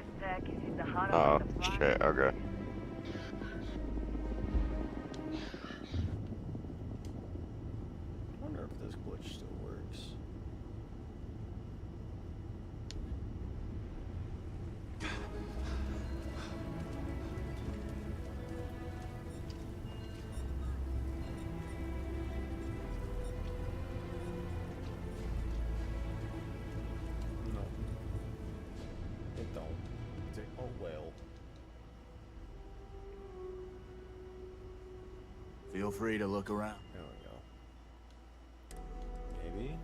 Oh, shit, okay. I wonder if this glitch still works. No. It don't. Oh well. Feel free to look around. There we go. Maybe?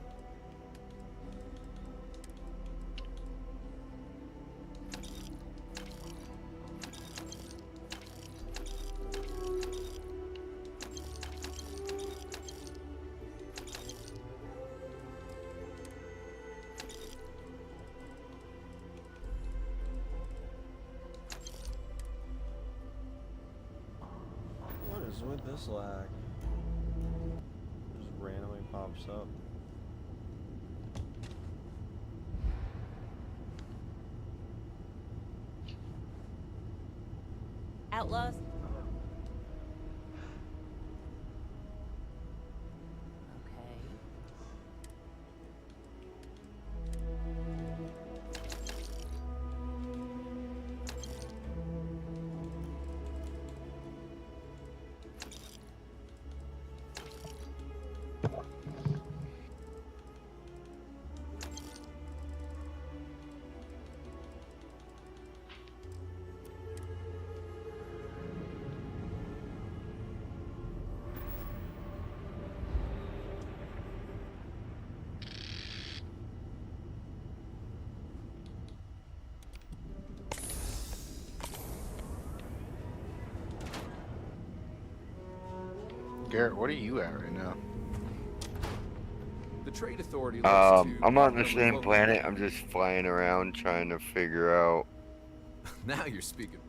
What is with this lag? Just randomly pops up. Outlaws? Garrett, what are you at right now? The Trade Authority I'm on the same planet. I'm just flying around trying to figure out. Now you're speaking.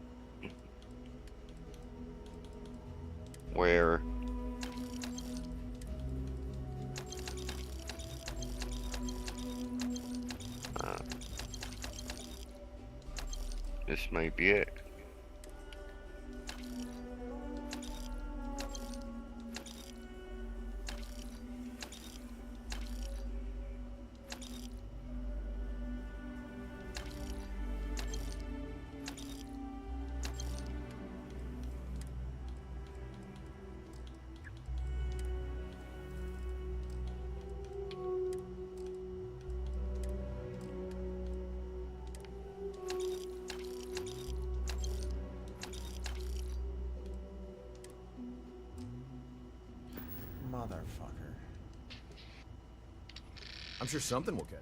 Where? This might be it. Motherfucker. I'm sure something will get.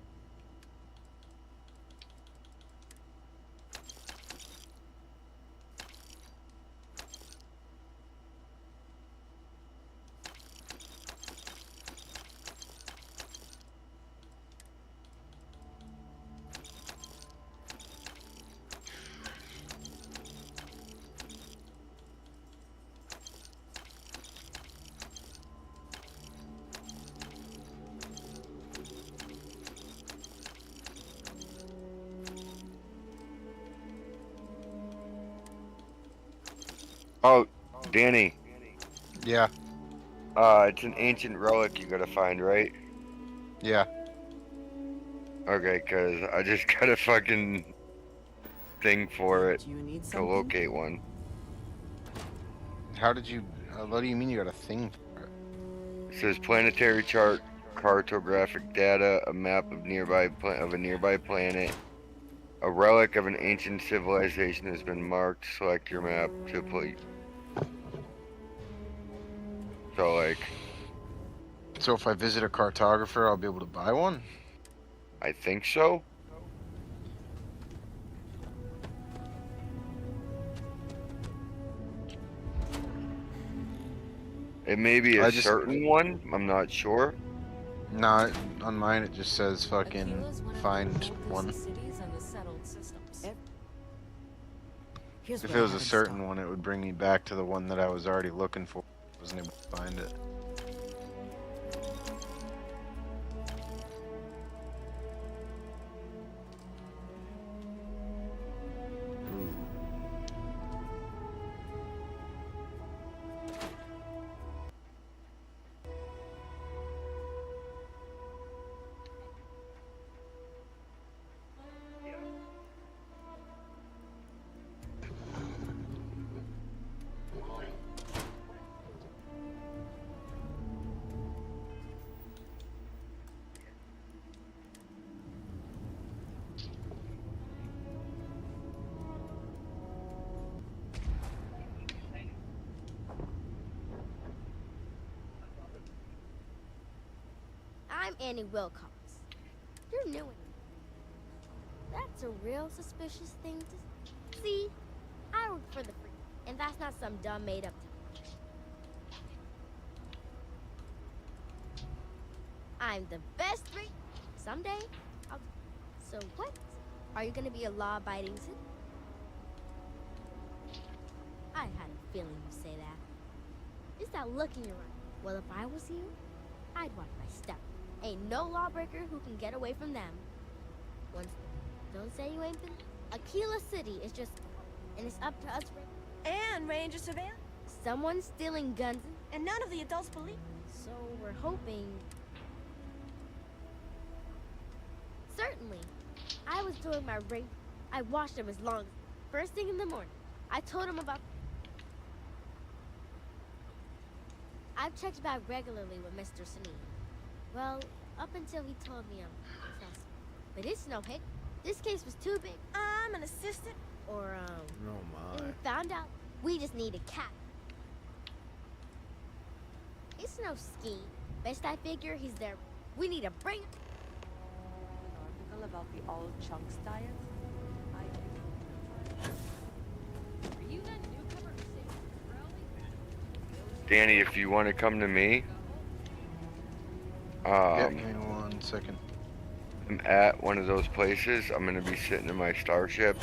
Oh, Danny. Yeah. It's an ancient relic you gotta find, right? Yeah. Okay, cause I just got a fucking thing for it Do you need to something? locate one. How did you? What do you mean you got a thing for it? It says planetary chart, cartographic data, a map of a nearby planet. A relic of an ancient civilization has been marked. Select your map to play. So like, So if I visit a cartographer, I'll be able to buy one? I think so. It may be a certain one. I'm not sure. No, on mine it just says fucking find one. If it was a certain one, it would bring me back to the one that I was already looking for. I wasn't able to find it. I'm Annie Wilcox. You're new in That's a real suspicious thing to see. I work for the free, and that's not some dumb made-up. I'm the best free. Someday, I'll. So what? Are you gonna be a law-abiding citizen? I had a feeling you'd say that. Is that look in your eye? Well, if I was you, I'd watch my step. Ain't no lawbreaker who can get away from them. Once, don't say you ain't been. Aquila City is just, and it's up to us. And Ranger Savannah. Someone's stealing guns, And none of the adults believe. so we're hoping. Certainly, I was doing my ring. I watched him as long as first thing in the morning. I told him about. I've checked back regularly with Mr. Sneed. Well, up until he told me I'm suspect. But it's no hick. This case was too big. I'm an assistant. Or, Oh and my. we found out we just need a cat. It's no scheme. Best I figure he's there. We need to bring. Article about the all chunks diet? Are you that newcomer who saved Danny, if you want to come to me, Yeah, give me 1 second. I'm at one of those places. I'm gonna be sitting in my starship.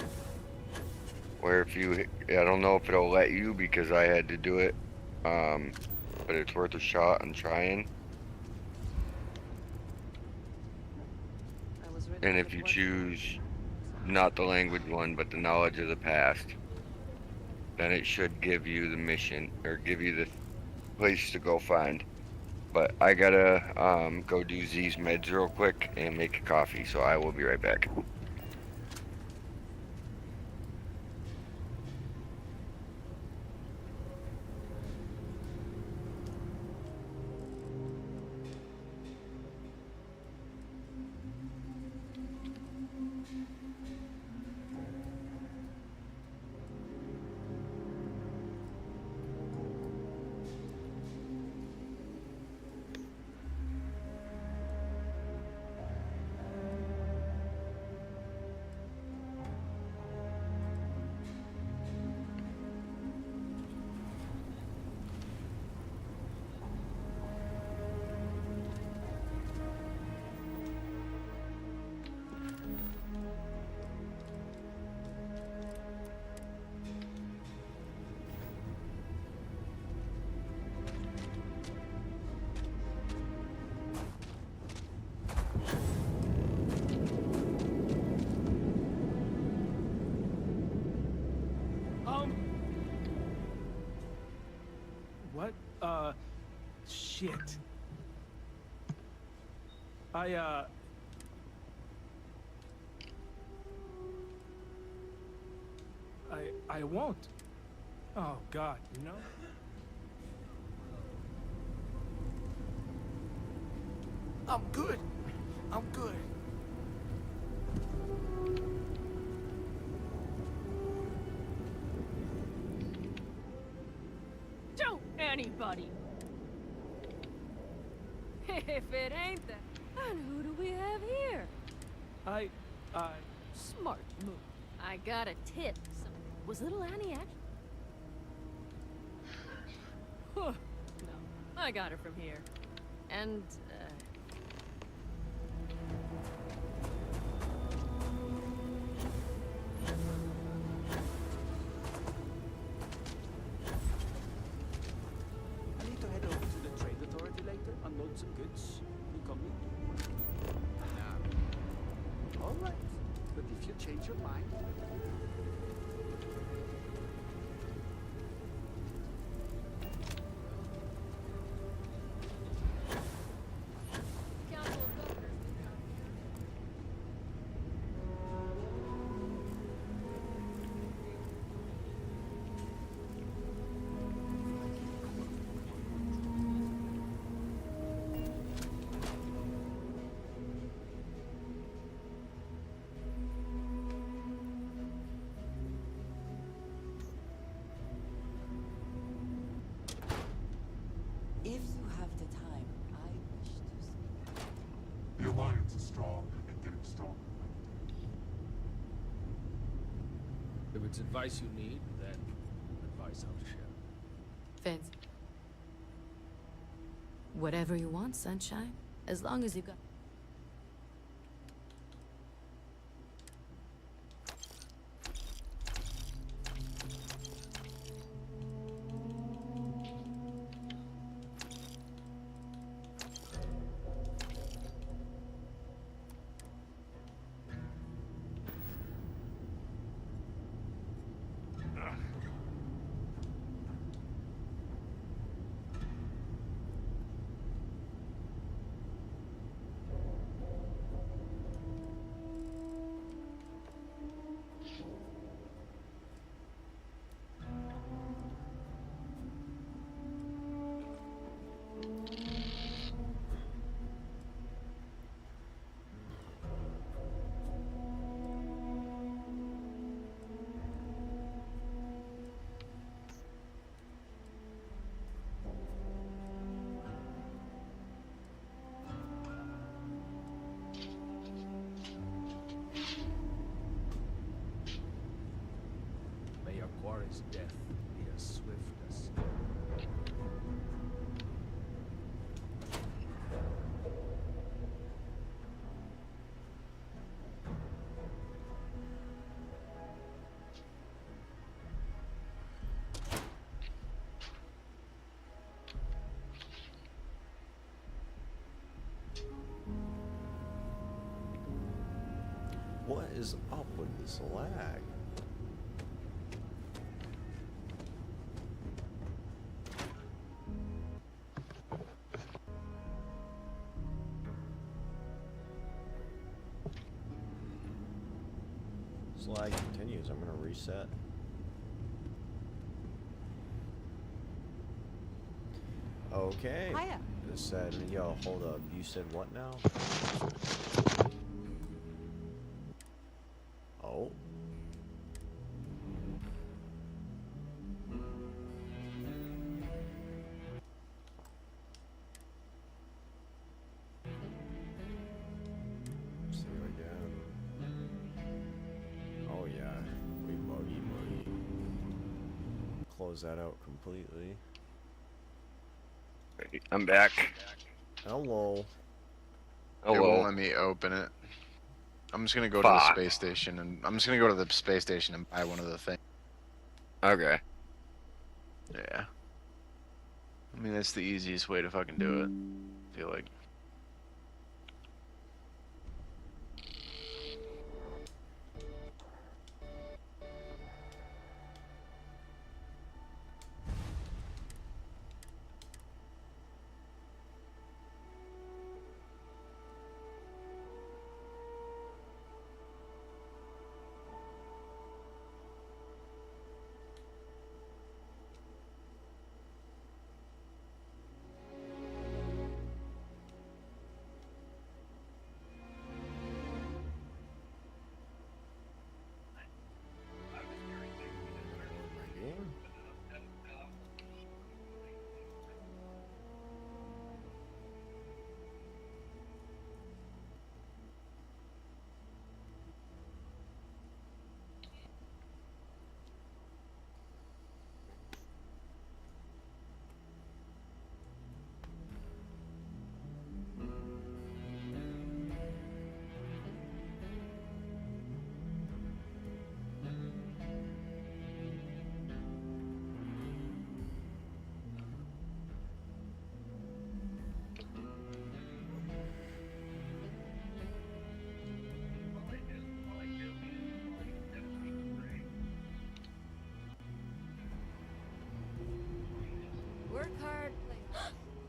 Where if you, I don't know if it'll let you because I had to do it, but it's worth a shot. I'm trying. And if you choose not the language one, but the knowledge of the past, then it should give you the mission or give you the place to go find. But I gotta go do Z's meds real quick and make a coffee, so I will be right back. shit. I won't. Oh, God, you know? I'm good. I'm good. Don't anybody! If it ain't that, then who do we have here? I... Smart move. I got a tip. Was little Annie actually? No, I got her from here. And, I need to head over to the trade authority later, unload some goods. You coming? Nah. All right. But if you change your mind... If you have the time, I wish to speak. The Alliance is strong and getting stronger. If it's advice you need, then advice I'll share. Fancy. Whatever you want, sunshine. As long as you got... May your quarry's death be as swift as... What is up with this lag? This lag continues. I'm gonna reset. Okay. Hiya. It said, yo, hold up. You said what now? Oh. See again. Oh yeah, we buggy. Close that out completely. I'm back. Hello. It won't Hello. let me open it. I'm just gonna go Fuck. to the space station and buy one of the things. Okay. Yeah. I mean, that's the easiest way to fucking do it. I feel like.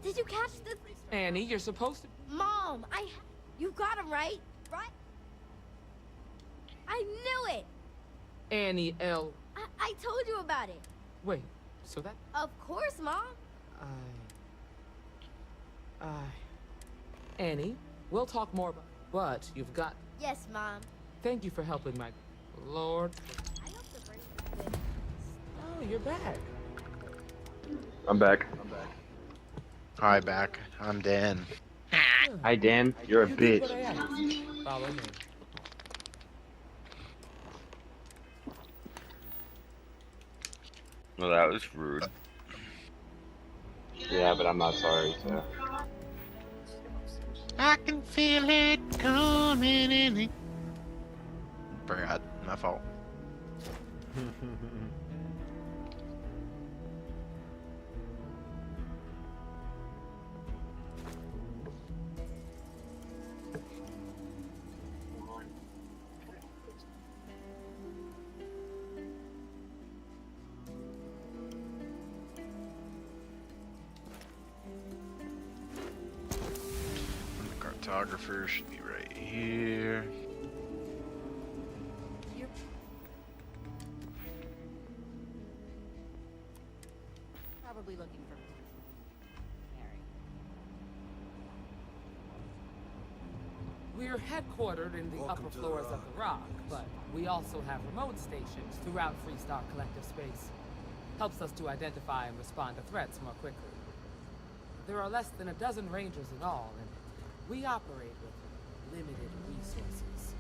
Did you catch this? Annie, you're supposed to. Mom, you got him right? Right? I knew it! Annie L. I told you about it. Wait, so that. Of course, Mom. Annie, we'll talk more about. But you've got. Yes, Mom. Thank you for helping my. Lord. I hope the brain is good. Oh, you're back. I'm back. Hi, back. I'm Dan. Hi, Dan. You're a You did what bitch. I asked. Follow me. Well, that was rude. Yeah, but I'm not sorry, so. I can feel it coming in. Forgot. My fault. The cartographer should be right here. Probably looking for Harry. We're headquartered in the upper floors of the Rock, but we also have remote stations throughout Freestar Collective Space. Helps us to identify and respond to threats more quickly. There are less than a dozen Rangers in all, and we operate with limited resources.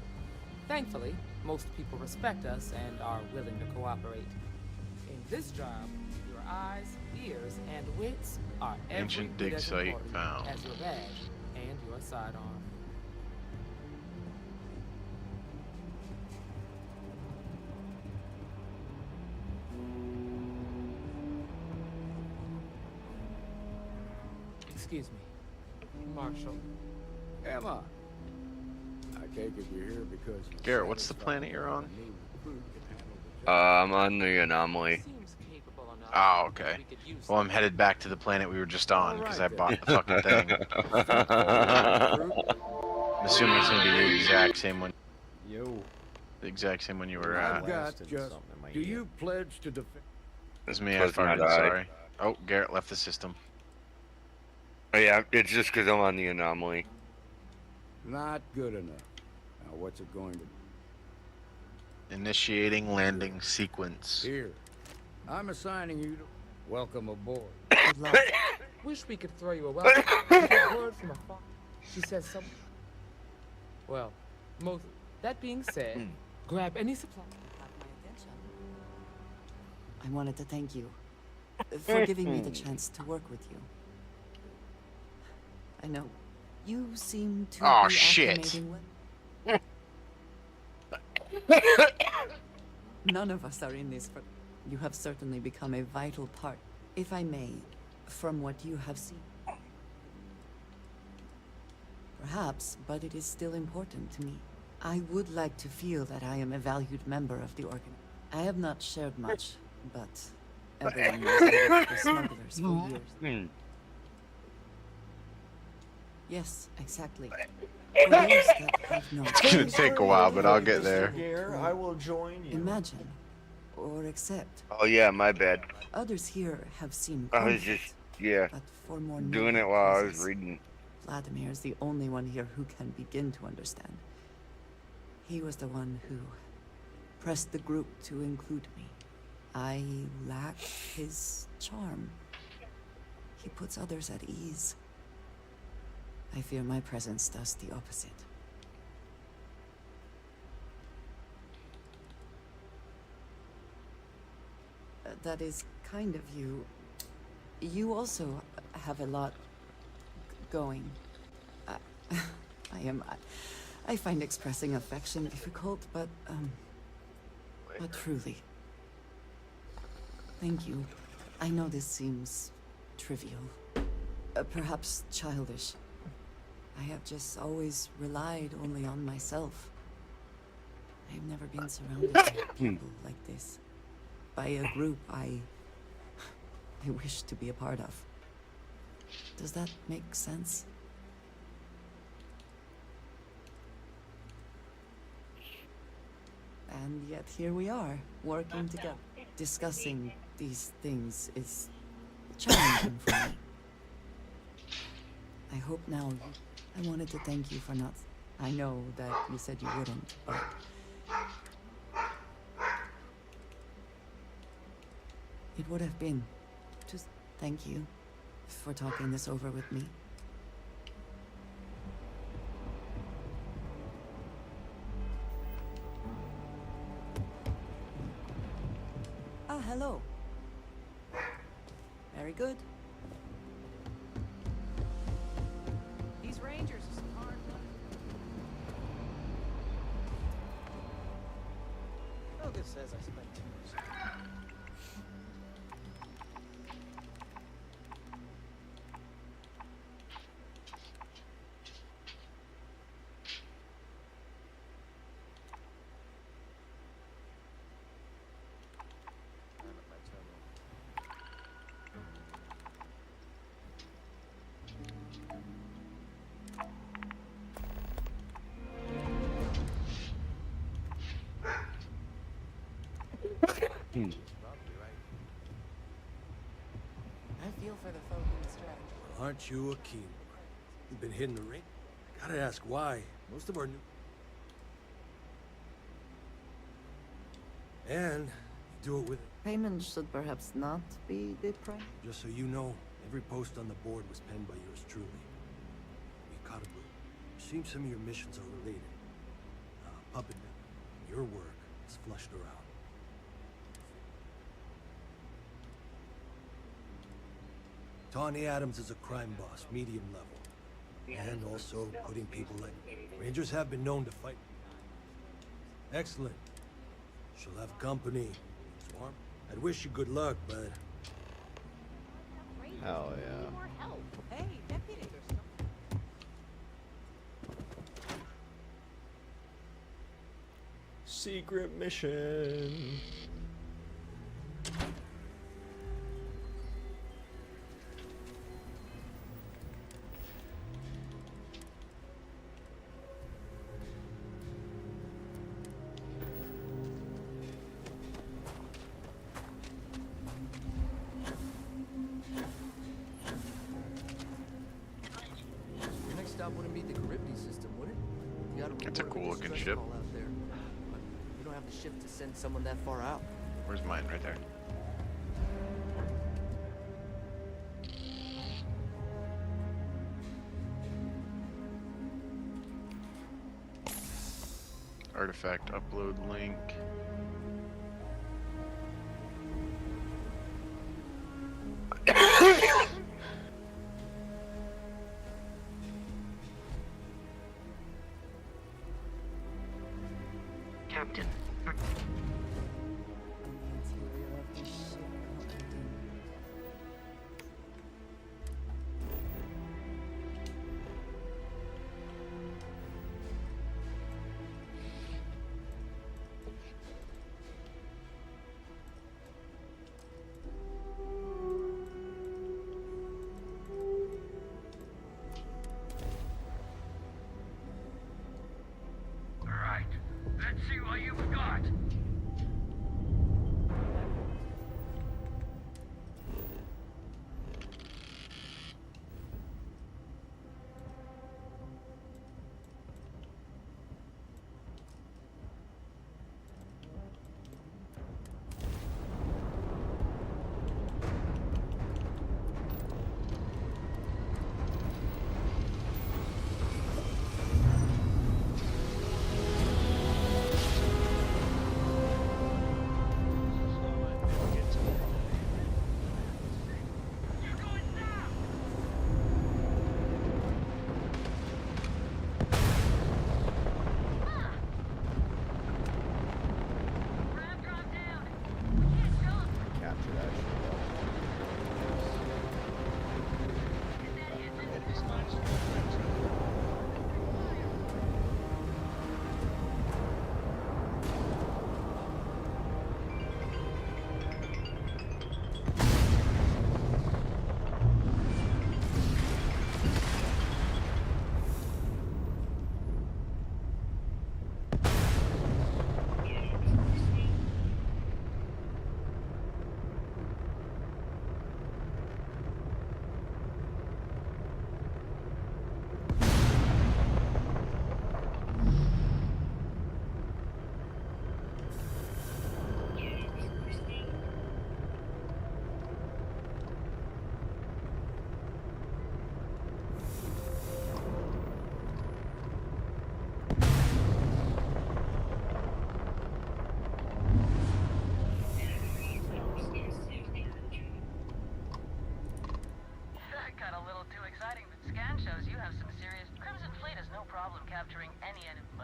Thankfully, most people respect us and are willing to cooperate. In this job, your eyes, ears, and wits are every Ancient bit dig as site important found. as your badge and your sidearm. Excuse me, Marshall. Emma. I take it you're here because. Garrett, what's the planet you're on? I'm on the anomaly. Oh, okay. Well, I'm headed back to the planet we were just on because I bought the fucking thing. I'm assuming it's gonna be the exact same one. Yo. The exact same one you were I've at. got just. Do you pledge to defend? It's me. I Was not farted. I. Sorry. Oh, Garrett left the system. Oh yeah, it's just because I'm on the anomaly. Not good enough. Now, what's it going to be? Initiating landing sequence. Here. I'm assigning you to. Welcome aboard. Good luck. Wish we could throw you a welcome. A word from a father. She says something. Well, most. That being said, grab any supply. I wanted to thank you for giving me the chance to work with you. I know you seem to Oh, be shit. acclimating well. None of us are in this for. You have certainly become a vital part, if I may, from what you have seen. Perhaps, but it is still important to me. I would like to feel that I am a valued member of the organ. I have not shared much, but everyone knows I worked for smugglers for years. Yes, exactly. For those that have not. It's gonna take a while, but I'll get there. I will join you. Imagine, or accept. Oh yeah, my bad. Others here have seen I was conflict, just, yeah, but for more doing noble it while I was causes. reading. Vladimir is the only one here who can begin to understand. He was the one who pressed the group to include me. I lack his charm. He puts others at ease. I fear my presence does the opposite. That is kind of you. You also have a lot going. I find expressing affection difficult, but truly. Thank you. I know this seems trivial, perhaps childish. I have just always relied only on myself. I've never been surrounded by people like this. By a group I wish to be a part of. Does that make sense? And yet here we are, working together. Discussing these things is challenging for me. I hope now. I wanted to thank you for not. I know that you said you wouldn't, but. It would have been. Just thank you for talking this over with me. Ah, hello. Very good. These rangers are some hard luck. Helga says I spent too much. I feel for the folk in the stretch. Aren't you a Keemor? You've been hitting the ring? I gotta ask why. Most of our new... And you do it with... Payment should perhaps not be the price. Just so you know, every post on the board was penned by yours truly. Mikarabu. Seems some of your missions are related. Puppet, your work is flushed around. Tawny Adams is a crime boss, medium level. And also putting people like... Rangers have been known to fight. Excellent. She'll have company. Swarm? I'd wish you good luck, but... Hell yeah. Hey, deputy. Secret mission. Your next stop wouldn't be the Charybdis system, would it? You gotta It's a report cool with the looking stress ship. ball out there. But you don't have the ship to send someone that far out. Where's mine? Right there. Artifact upload link. Captain. Alright, let's see what you've got.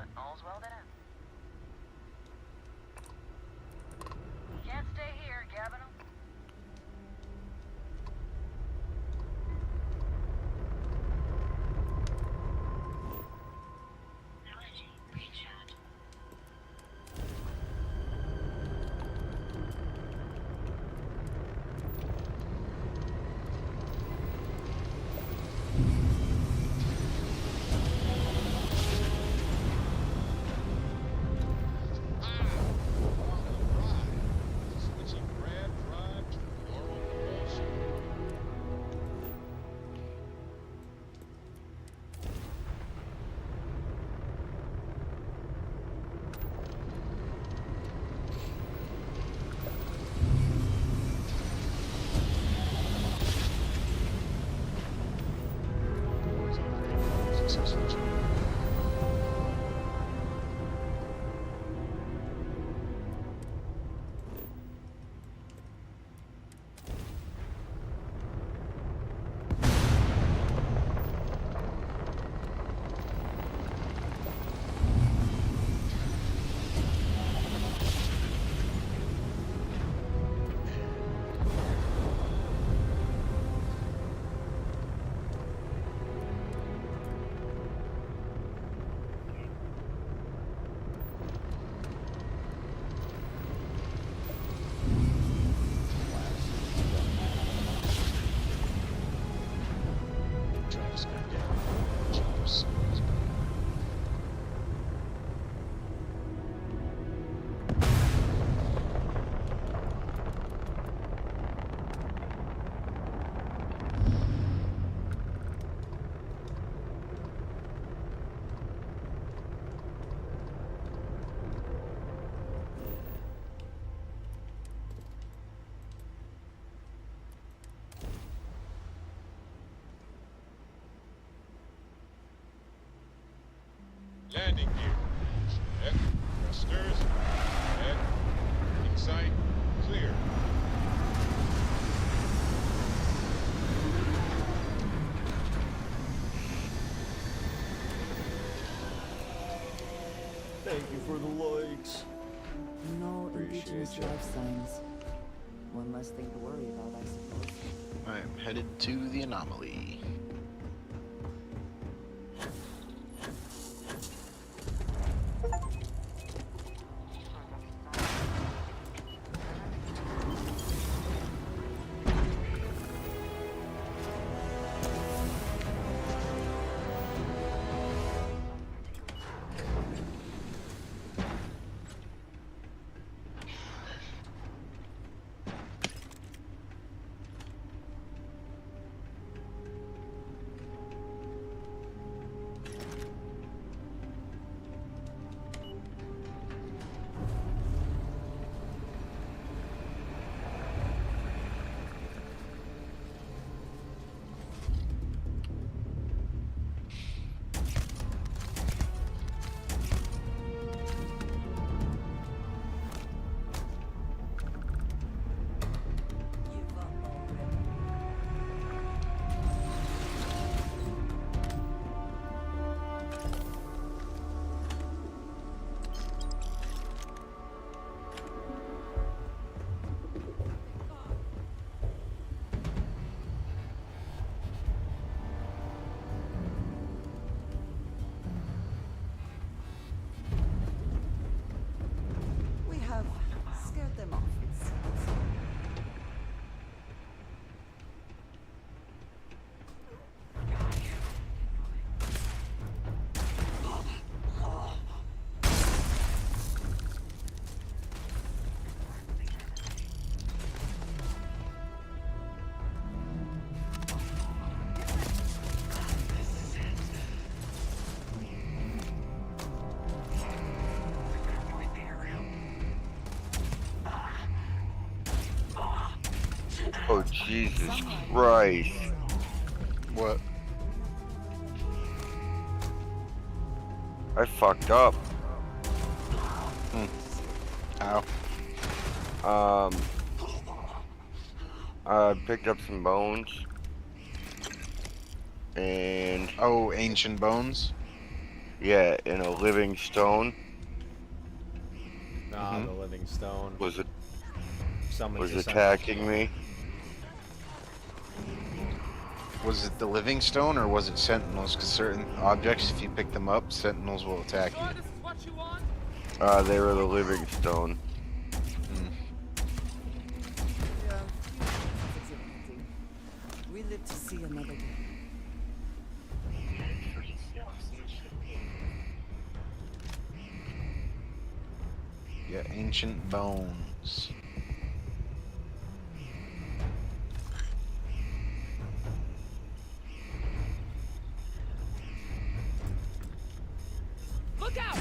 but all's well that ends. You can't stay here, gabbing 'em. Landing gear. Check. Thrusters. Check. Insight. Clear. Thank you for the likes. No Appreciate indigenous ya. life signs. One less thing to worry about, I suppose. I am headed to the anomaly. We have scared them off. Oh, Jesus Christ. What? I fucked up. How? I picked up some bones. And... Oh, ancient bones? Yeah, in a living stone. Nah, the living stone Was it summons was the attacking me? Was it the living stone or was it sentinels? Because certain objects, if you pick them up, sentinels will attack you. They were the living stone. We live to see another day. Yeah, ancient bones. Look out!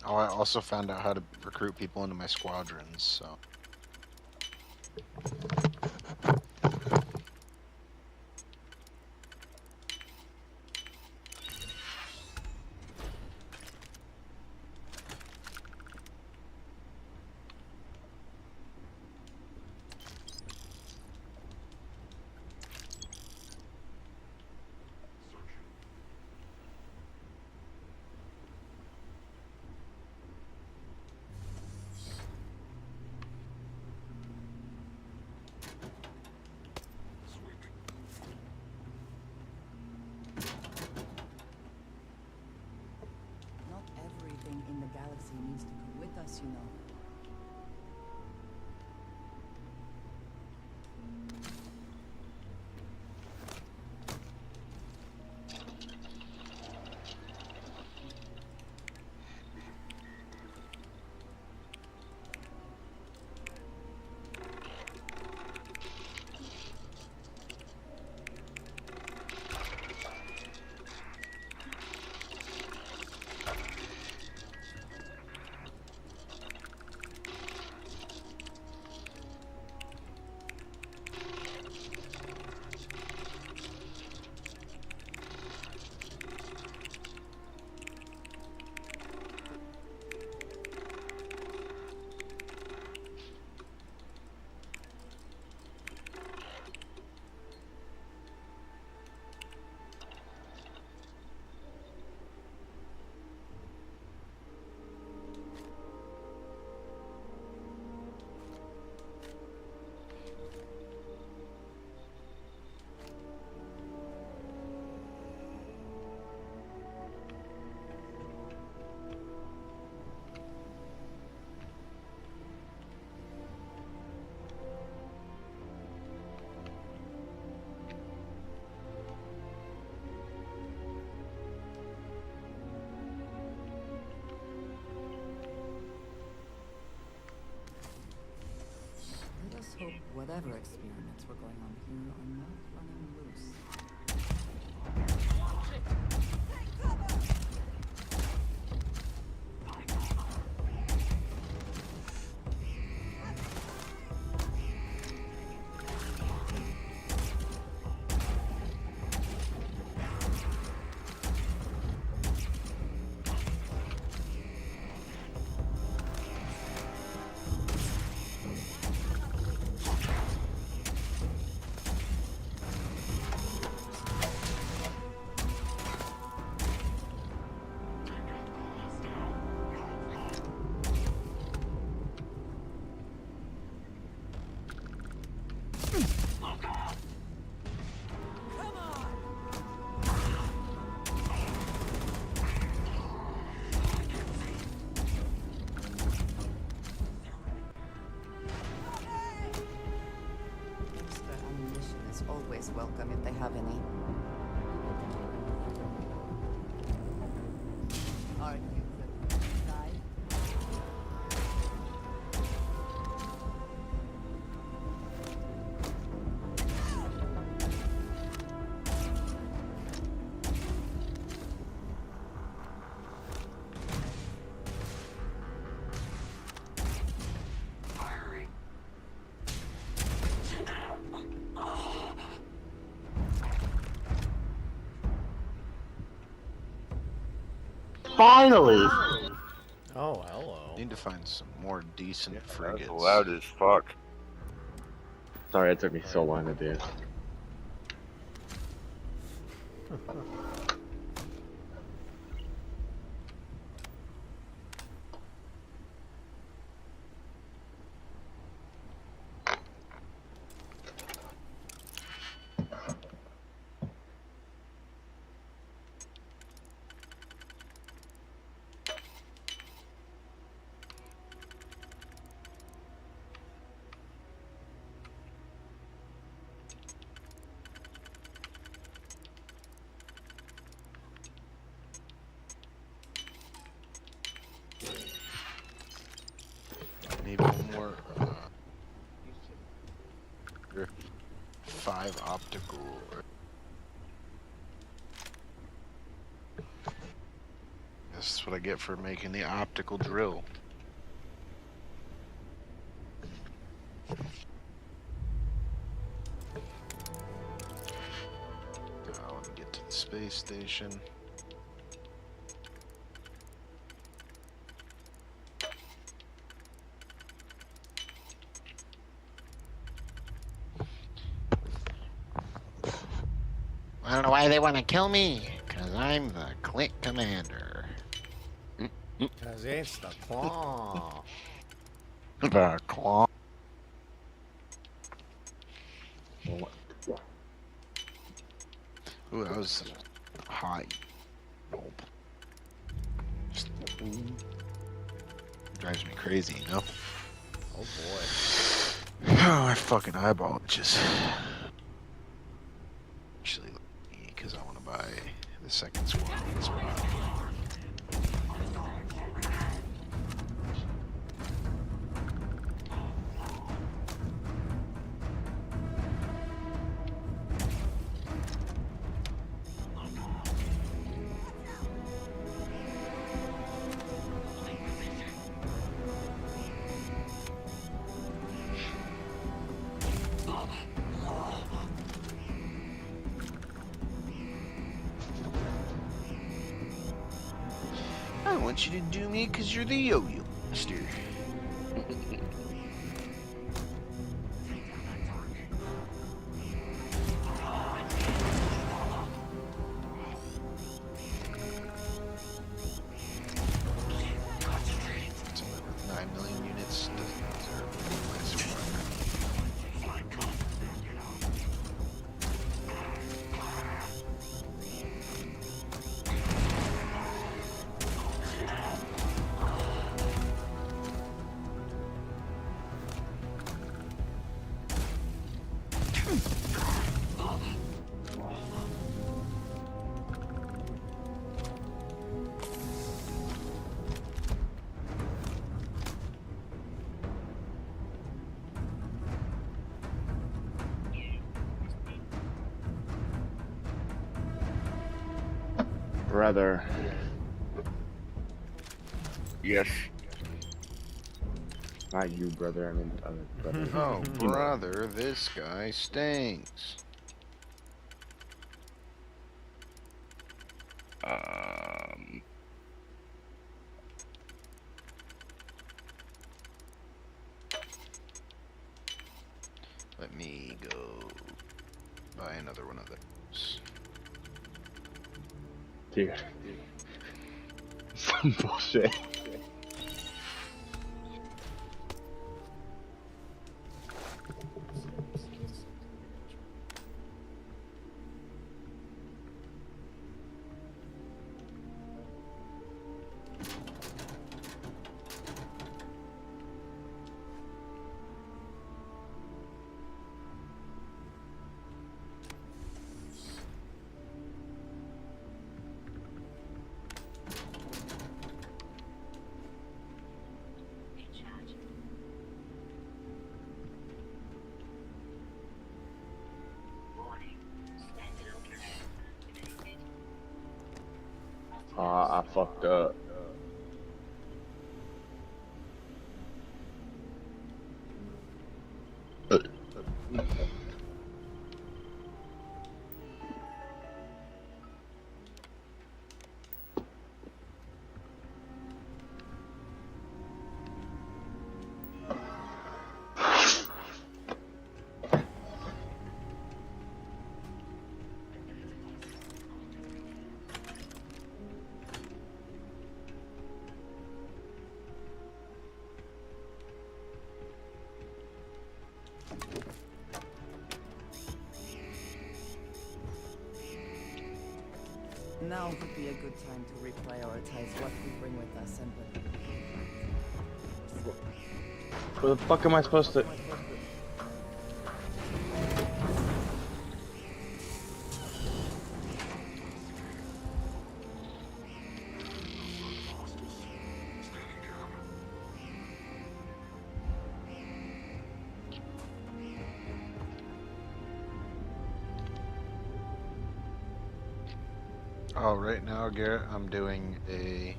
Oh, I also found out how to recruit people into my squadrons, so. Not everything in the galaxy needs to come with us, you know. Let us hope whatever experiments were going on here are not running loose. Extra ammunition is always welcome if they have any. Finally! Oh, hello. Need to find some more decent frigates. That's loud as fuck. Sorry, it took me so long to do. Need one more. 5 optical. That's what I get for making the optical drill. Now let me get to the space station. I don't know why they want to kill me, because I'm the click commander. Because it's the claw. The claw. Ooh, that was high. Nope. Just, drives me crazy, you know? Oh boy. Oh, my fucking eyeball itches. Actually, because I want to buy the second squad as well. I want you to do me because you're the yo-yo master. Someone with 9 million units doesn't deserve my squad. Brother. Yes. Not you, brother. I mean, other brother. Oh, You know. brother, this guy stinks. Let me go buy another one of those. Dude. Some bullshit. I fucked up. might it be a good time to reprioritize what we bring with us and what. Where the fuck am I supposed to? Oh, right now, Garrett, I'm doing a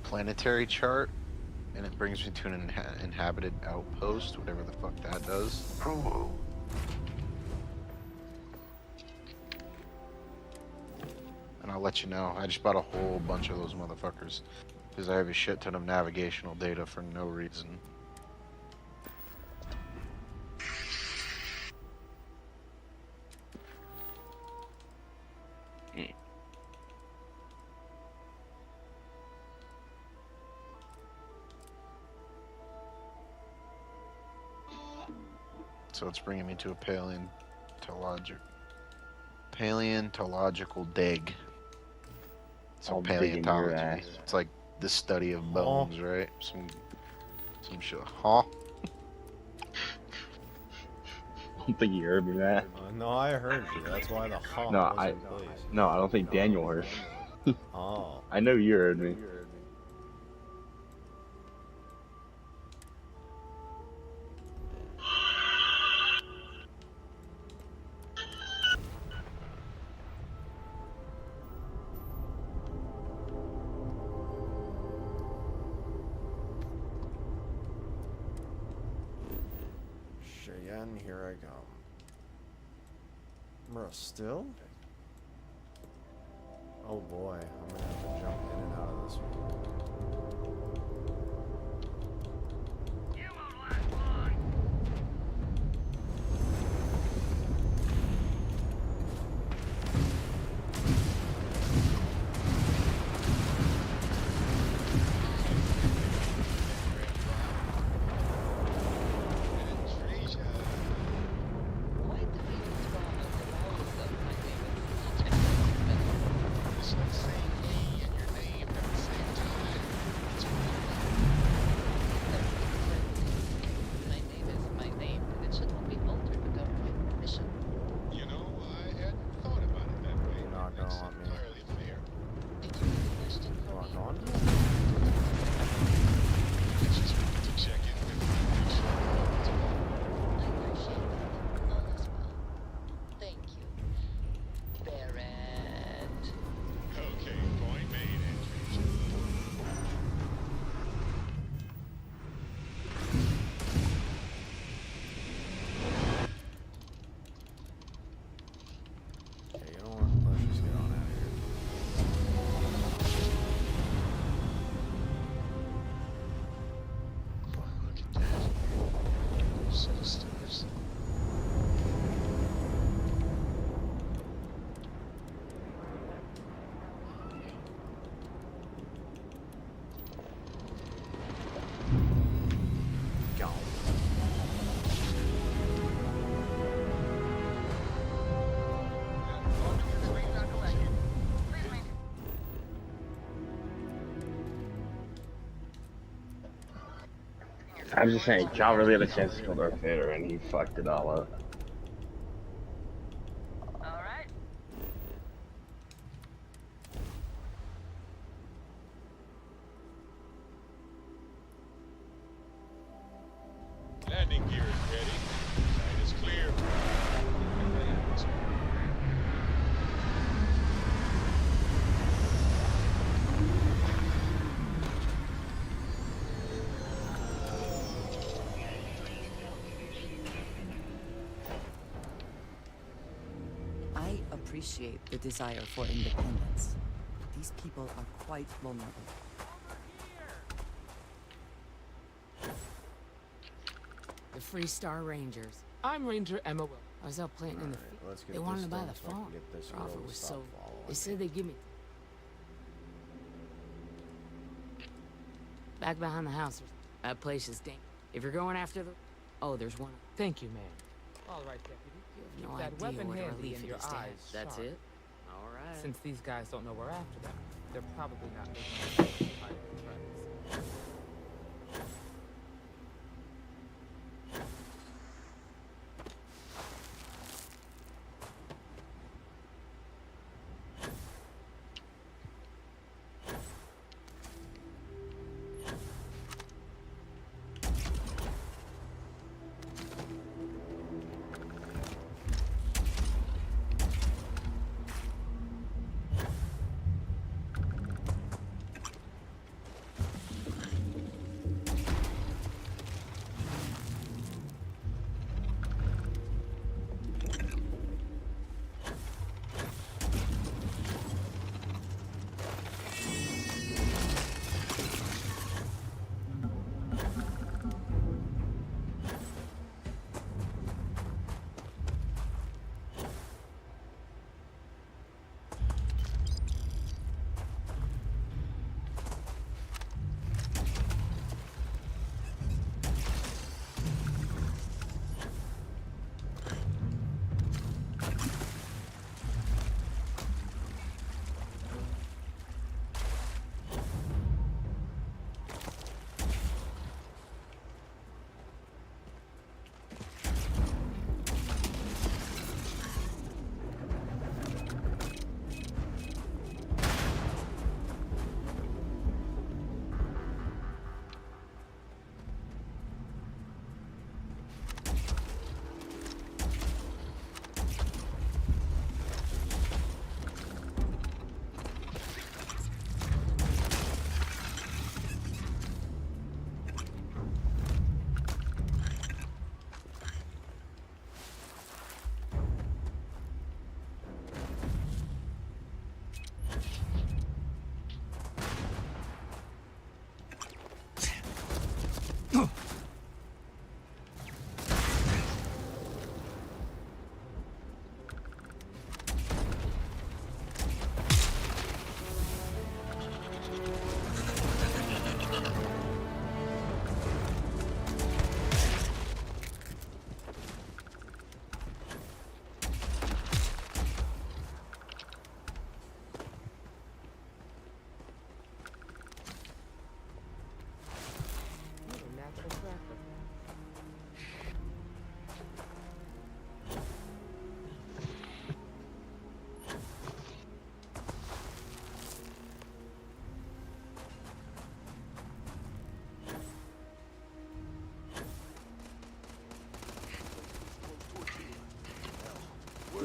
planetary chart, and it brings me to an inhabited outpost, whatever the fuck that does. Oh. And I'll let you know. I just bought a whole bunch of those motherfuckers, because I have a shit ton of navigational data for no reason. So it's bringing me to a paleontological dig. So I'll dig in your paleontology. ass. It's like the study of bones, right? Some shit. Huh? I don't think you heard me, Matt. No, I heard you. That's why the huh No, wasn't placed. no, I don't think Daniel heard. Oh. I know you heard me. Cheyenne, here I come. Bruh, still? Oh boy, I'm gonna have to jump in and out of this one. I'm just saying, John really had a chance to kill Darth Vader, and he fucked it all up. Alright. Landing gear is ready. Site is clear. I appreciate the desire for independence, but these people are quite vulnerable. The Freestar Rangers. I'm Ranger Emma Will. I was out planting in the field. Let's get They wanted this to buy done the so I can farm. get this Their offer road was stop so. following They said me. they'd give me. Back behind the house. That place is dangerous. If you're going after the. Oh, there's one. Thank you, ma'am. All right, deputy. You have Keep no that idea weapon what a handy relief and it your is to have. eyes That's sharp. it? Alright. Since these guys don't know we're after them, they're probably not making hiding threats.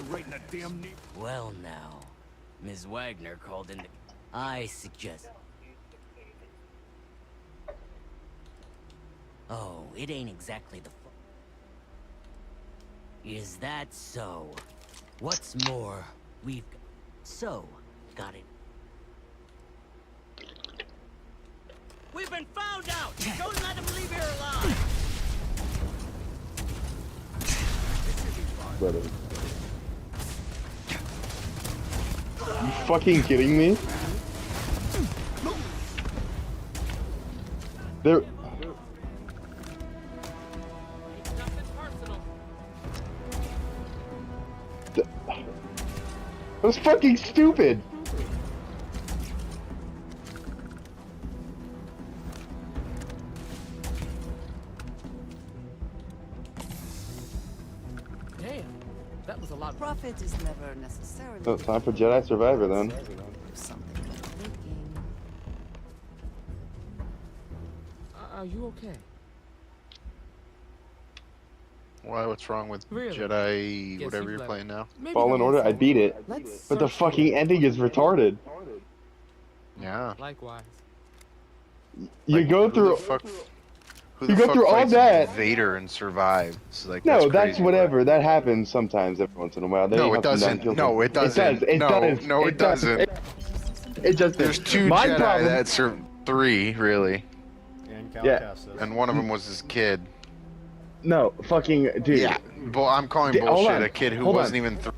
Right in the damn knee. Well now, Ms. Wagner called in. I suggest. Oh, it ain't exactly the. Is that so? What's more, we've got it. We've been found out. Don't let them leave here alive. Brother. You fucking kidding me? There. That was fucking stupid. Damn, that was a lot. Profit is never necessarily. Oh, time for Jedi Survivor then. Are you okay? Why? What's wrong with Really? Jedi? Guess Whatever you've you're left. playing now. Maybe Fallen the Order, I whole beat it. Let's But the search fucking ending is retarded. Yeah. Likewise. You go through. Who You the go fuck through all fights that. Vader and survive. It's like, No, that's that's crazy. whatever. That happens sometimes every once in a while. They No, have it some doesn't. downkill No, it things. doesn't. It No, does. no, it does. doesn't. It just There's two My Jedi problem- that serve 3, really. And Yeah. Calcassus. And one of them was his kid. No, fucking dude. Yeah, I'm calling Hold bullshit. on, A kid who hold wasn't on. even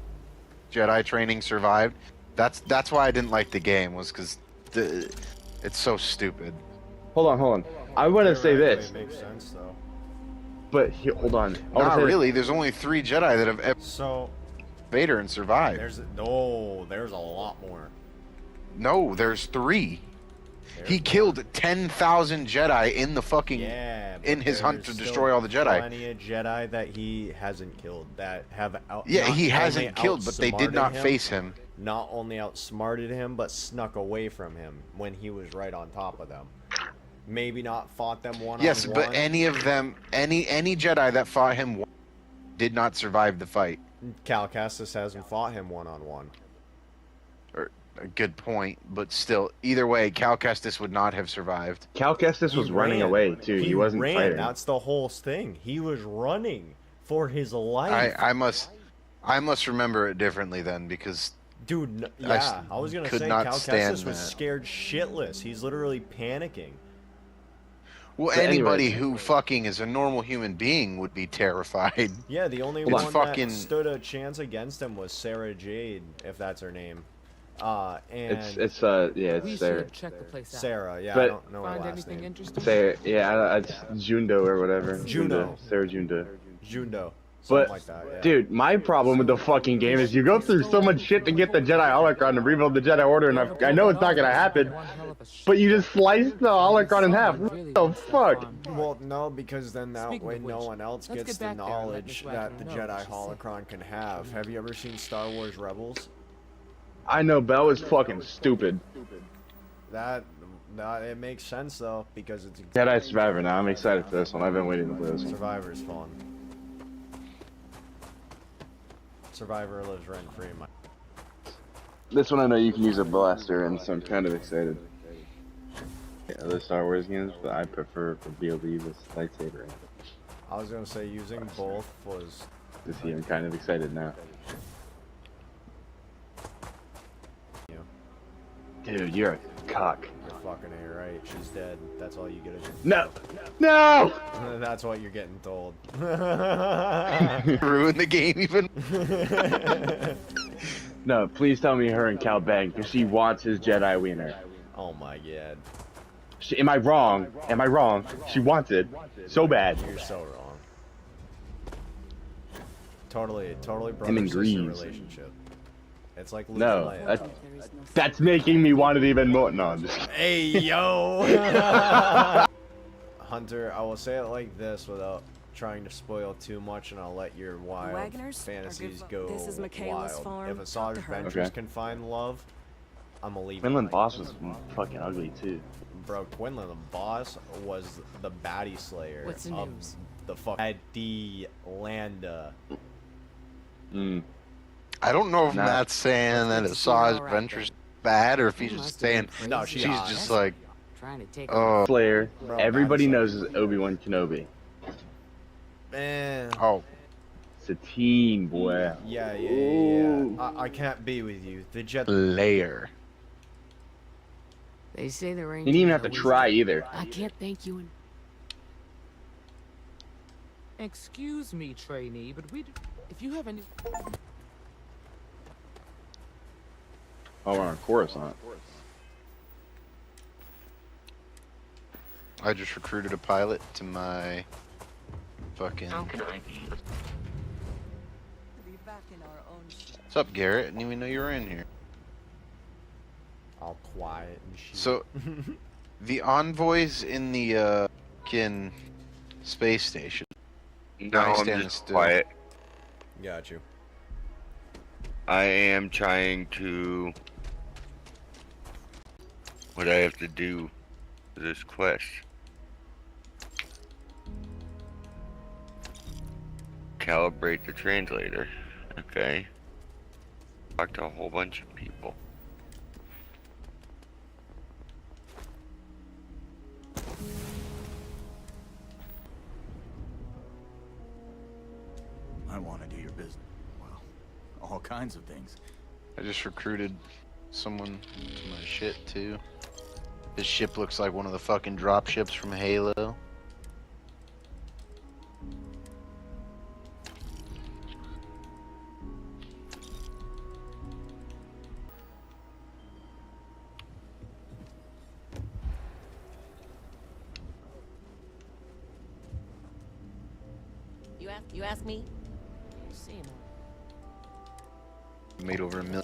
Jedi training survived. That's why I didn't like the game, was because it's so stupid. Hold on. I want to say this, It makes sense though. but hold on. I wanna Not say really. There's only 3 Jedi that have ever. So, Vader and survived. There's a lot more. No, there's 3. There's He killed 10,000 Jedi in the fucking in but his hunt to there's destroy all the Jedi. Plenty of Jedi that he hasn't killed that have Yeah, not he only hasn't killed, but they did outsmarted not face him. Not only outsmarted him, but snuck away from him when he was right on top of them. Maybe not fought them one Yes, on but one. any of them, any Jedi that fought him did not survive the fight. Cal Kestis hasn't fought him one on one. A good point, but still, either way, Cal Kestis would not have survived. Cal Kestis was running away too. He wasn't ran. fighting. That's the whole thing. He was running for his life. I must remember it differently then, because dude, yeah, I was gonna could say not Cal stand Kestis was that. scared shitless. He's literally panicking. Well, But anybody anyways. who fucking is a normal human being would be terrified. Yeah, the only It's one fucking- that stood a chance against him was Sarah Jade, if that's her name. And It's Sarah. Check the place out. Sarah, yeah, I But- don't know her Find last anything name. interesting? Sarah, yeah, it's Jundo or whatever. Juno. Sarah Jundo. Jundo. But, Something like that, yeah. dude, my problem with the fucking game is you go through so much shit to get the Jedi Holocron and rebuild the Jedi Order, and I know it's not gonna happen, but you just slice the Holocron in half. What the fuck? Well, no, because then that Speaking way of no which, one else let's gets get the back there and let knowledge Miss that the Wagner know Jedi what she said. Holocron can have. Have you ever seen Star Wars Rebels? I know Bell is fucking stupid. That it makes sense though, because it's Jedi Survivor now. I'm excited for this one. I've been waiting to play this one. Survivor's fun. Survivor lives rent free in my. This one I know you can use a blaster, and so I'm kind of excited. Yeah, the Star Wars games, but I prefer for BLD with lightsaber. I was gonna say using both was. To see, I'm kind of excited now. You know, Dude, you're a cock. you're fucking A right. She's dead. That's all you get. No! No! That's what you're getting told. Ruin the game even. No, please tell me her and Cal bang, because she wants his Jedi wiener. Oh my god. Am I wrong? Am I wrong? She wants it so bad. You're so wrong. Totally Him brother and sister Greaves. relationship. It's like Luke No, and Leia. that's making me want it even more. No, I'm just Hey yo! Hunter, I will say it like this without trying to spoil too much, and I'll let your wild Wagners are fantasies good go This is Michaela's wild. farm. If Asajj Talk to her. Ventress Okay. can find love, I'm a leave. Quinlan Boss was fucking ugly too. Bro, Quinlan the boss was the baddie slayer What's the of news? the fucking Landa. I don't know if Nah. Matt's saying that Asajj Ventress bad, or if he's just saying No, she's just like, Trying to take oh, Slayer, Bro, everybody baddie knows slayer. is Obi-Wan Kenobi. Man. oh, Satine, boy. Yeah. Ooh. I can't be with you. The jet. layer. They say the Rangers He didn't even have to are try weak. either. I can't thank you. Excuse me, trainee, but if you have any... Oh, we're on Coruscant. I just recruited a pilot to my fucking. Be back in our own What's up, Garrett? Didn't even know you were in here. All quiet and shit. So, the envoys in the space station. No, I I'm stand just still. quiet. Got you. I am trying to. What I have to do for this quest. Calibrate the translator. Okay. Talk to a whole bunch of people. I want to do your business. Well, all kinds of things. I just recruited someone to my shit too. This ship looks like one of the fucking drop ships from Halo. You ask me? Seymour. Made over $1 million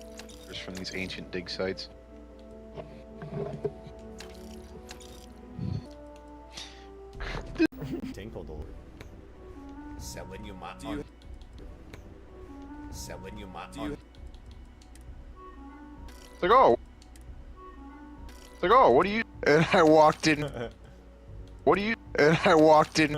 from these ancient dig sites. Tinkle door. Selling you my Selling you my It's like, oh. It's like, oh, what do you... And I walked in. What do you... And I walked in.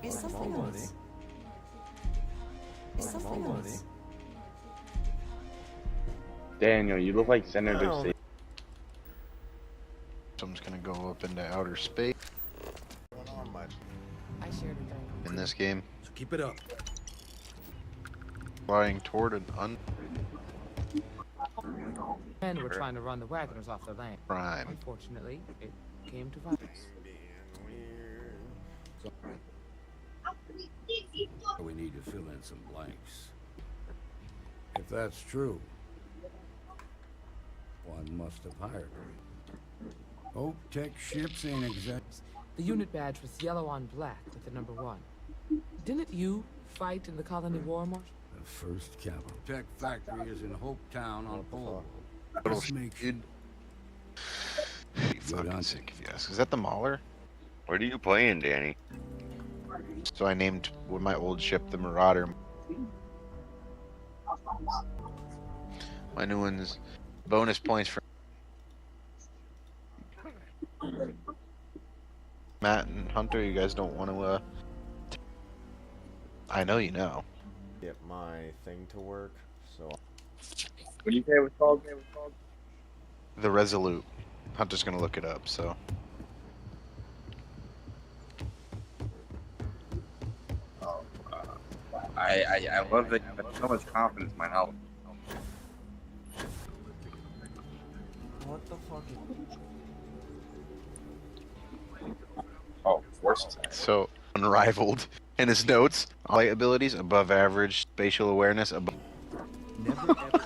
It's something else. It's something else. Daniel, you look like Senator Oh. Sa- Someone's gonna go up into outer space I shared a in this game. So keep it up. Flying toward an Men were trying to run the Wagners off their land. Prime. Unfortunately, it came to violence. We need to fill in some blanks. If that's true, one must have hired her. Hope Tech ships ain't exact. The unit badge was yellow on black with the number 1. Didn't you fight in the Colony War, Marshal? The first capital. Tech factory is in Hope Town on Pole. Little This makes dude. Pretty fucking sick if you ask. Is that the Mauler? What are you playing, Danny? So I named my old ship the Marauder. My new one's bonus points for Matt and Hunter. You guys don't want to I know you know. Get my thing to work, so What do you say it was called? The Resolute. Hunter's gonna look it up, so. I love that so much confidence might help. what the fuck? Oh, of course. So unrivaled. In his notes, light abilities above average, spatial awareness above. Never ever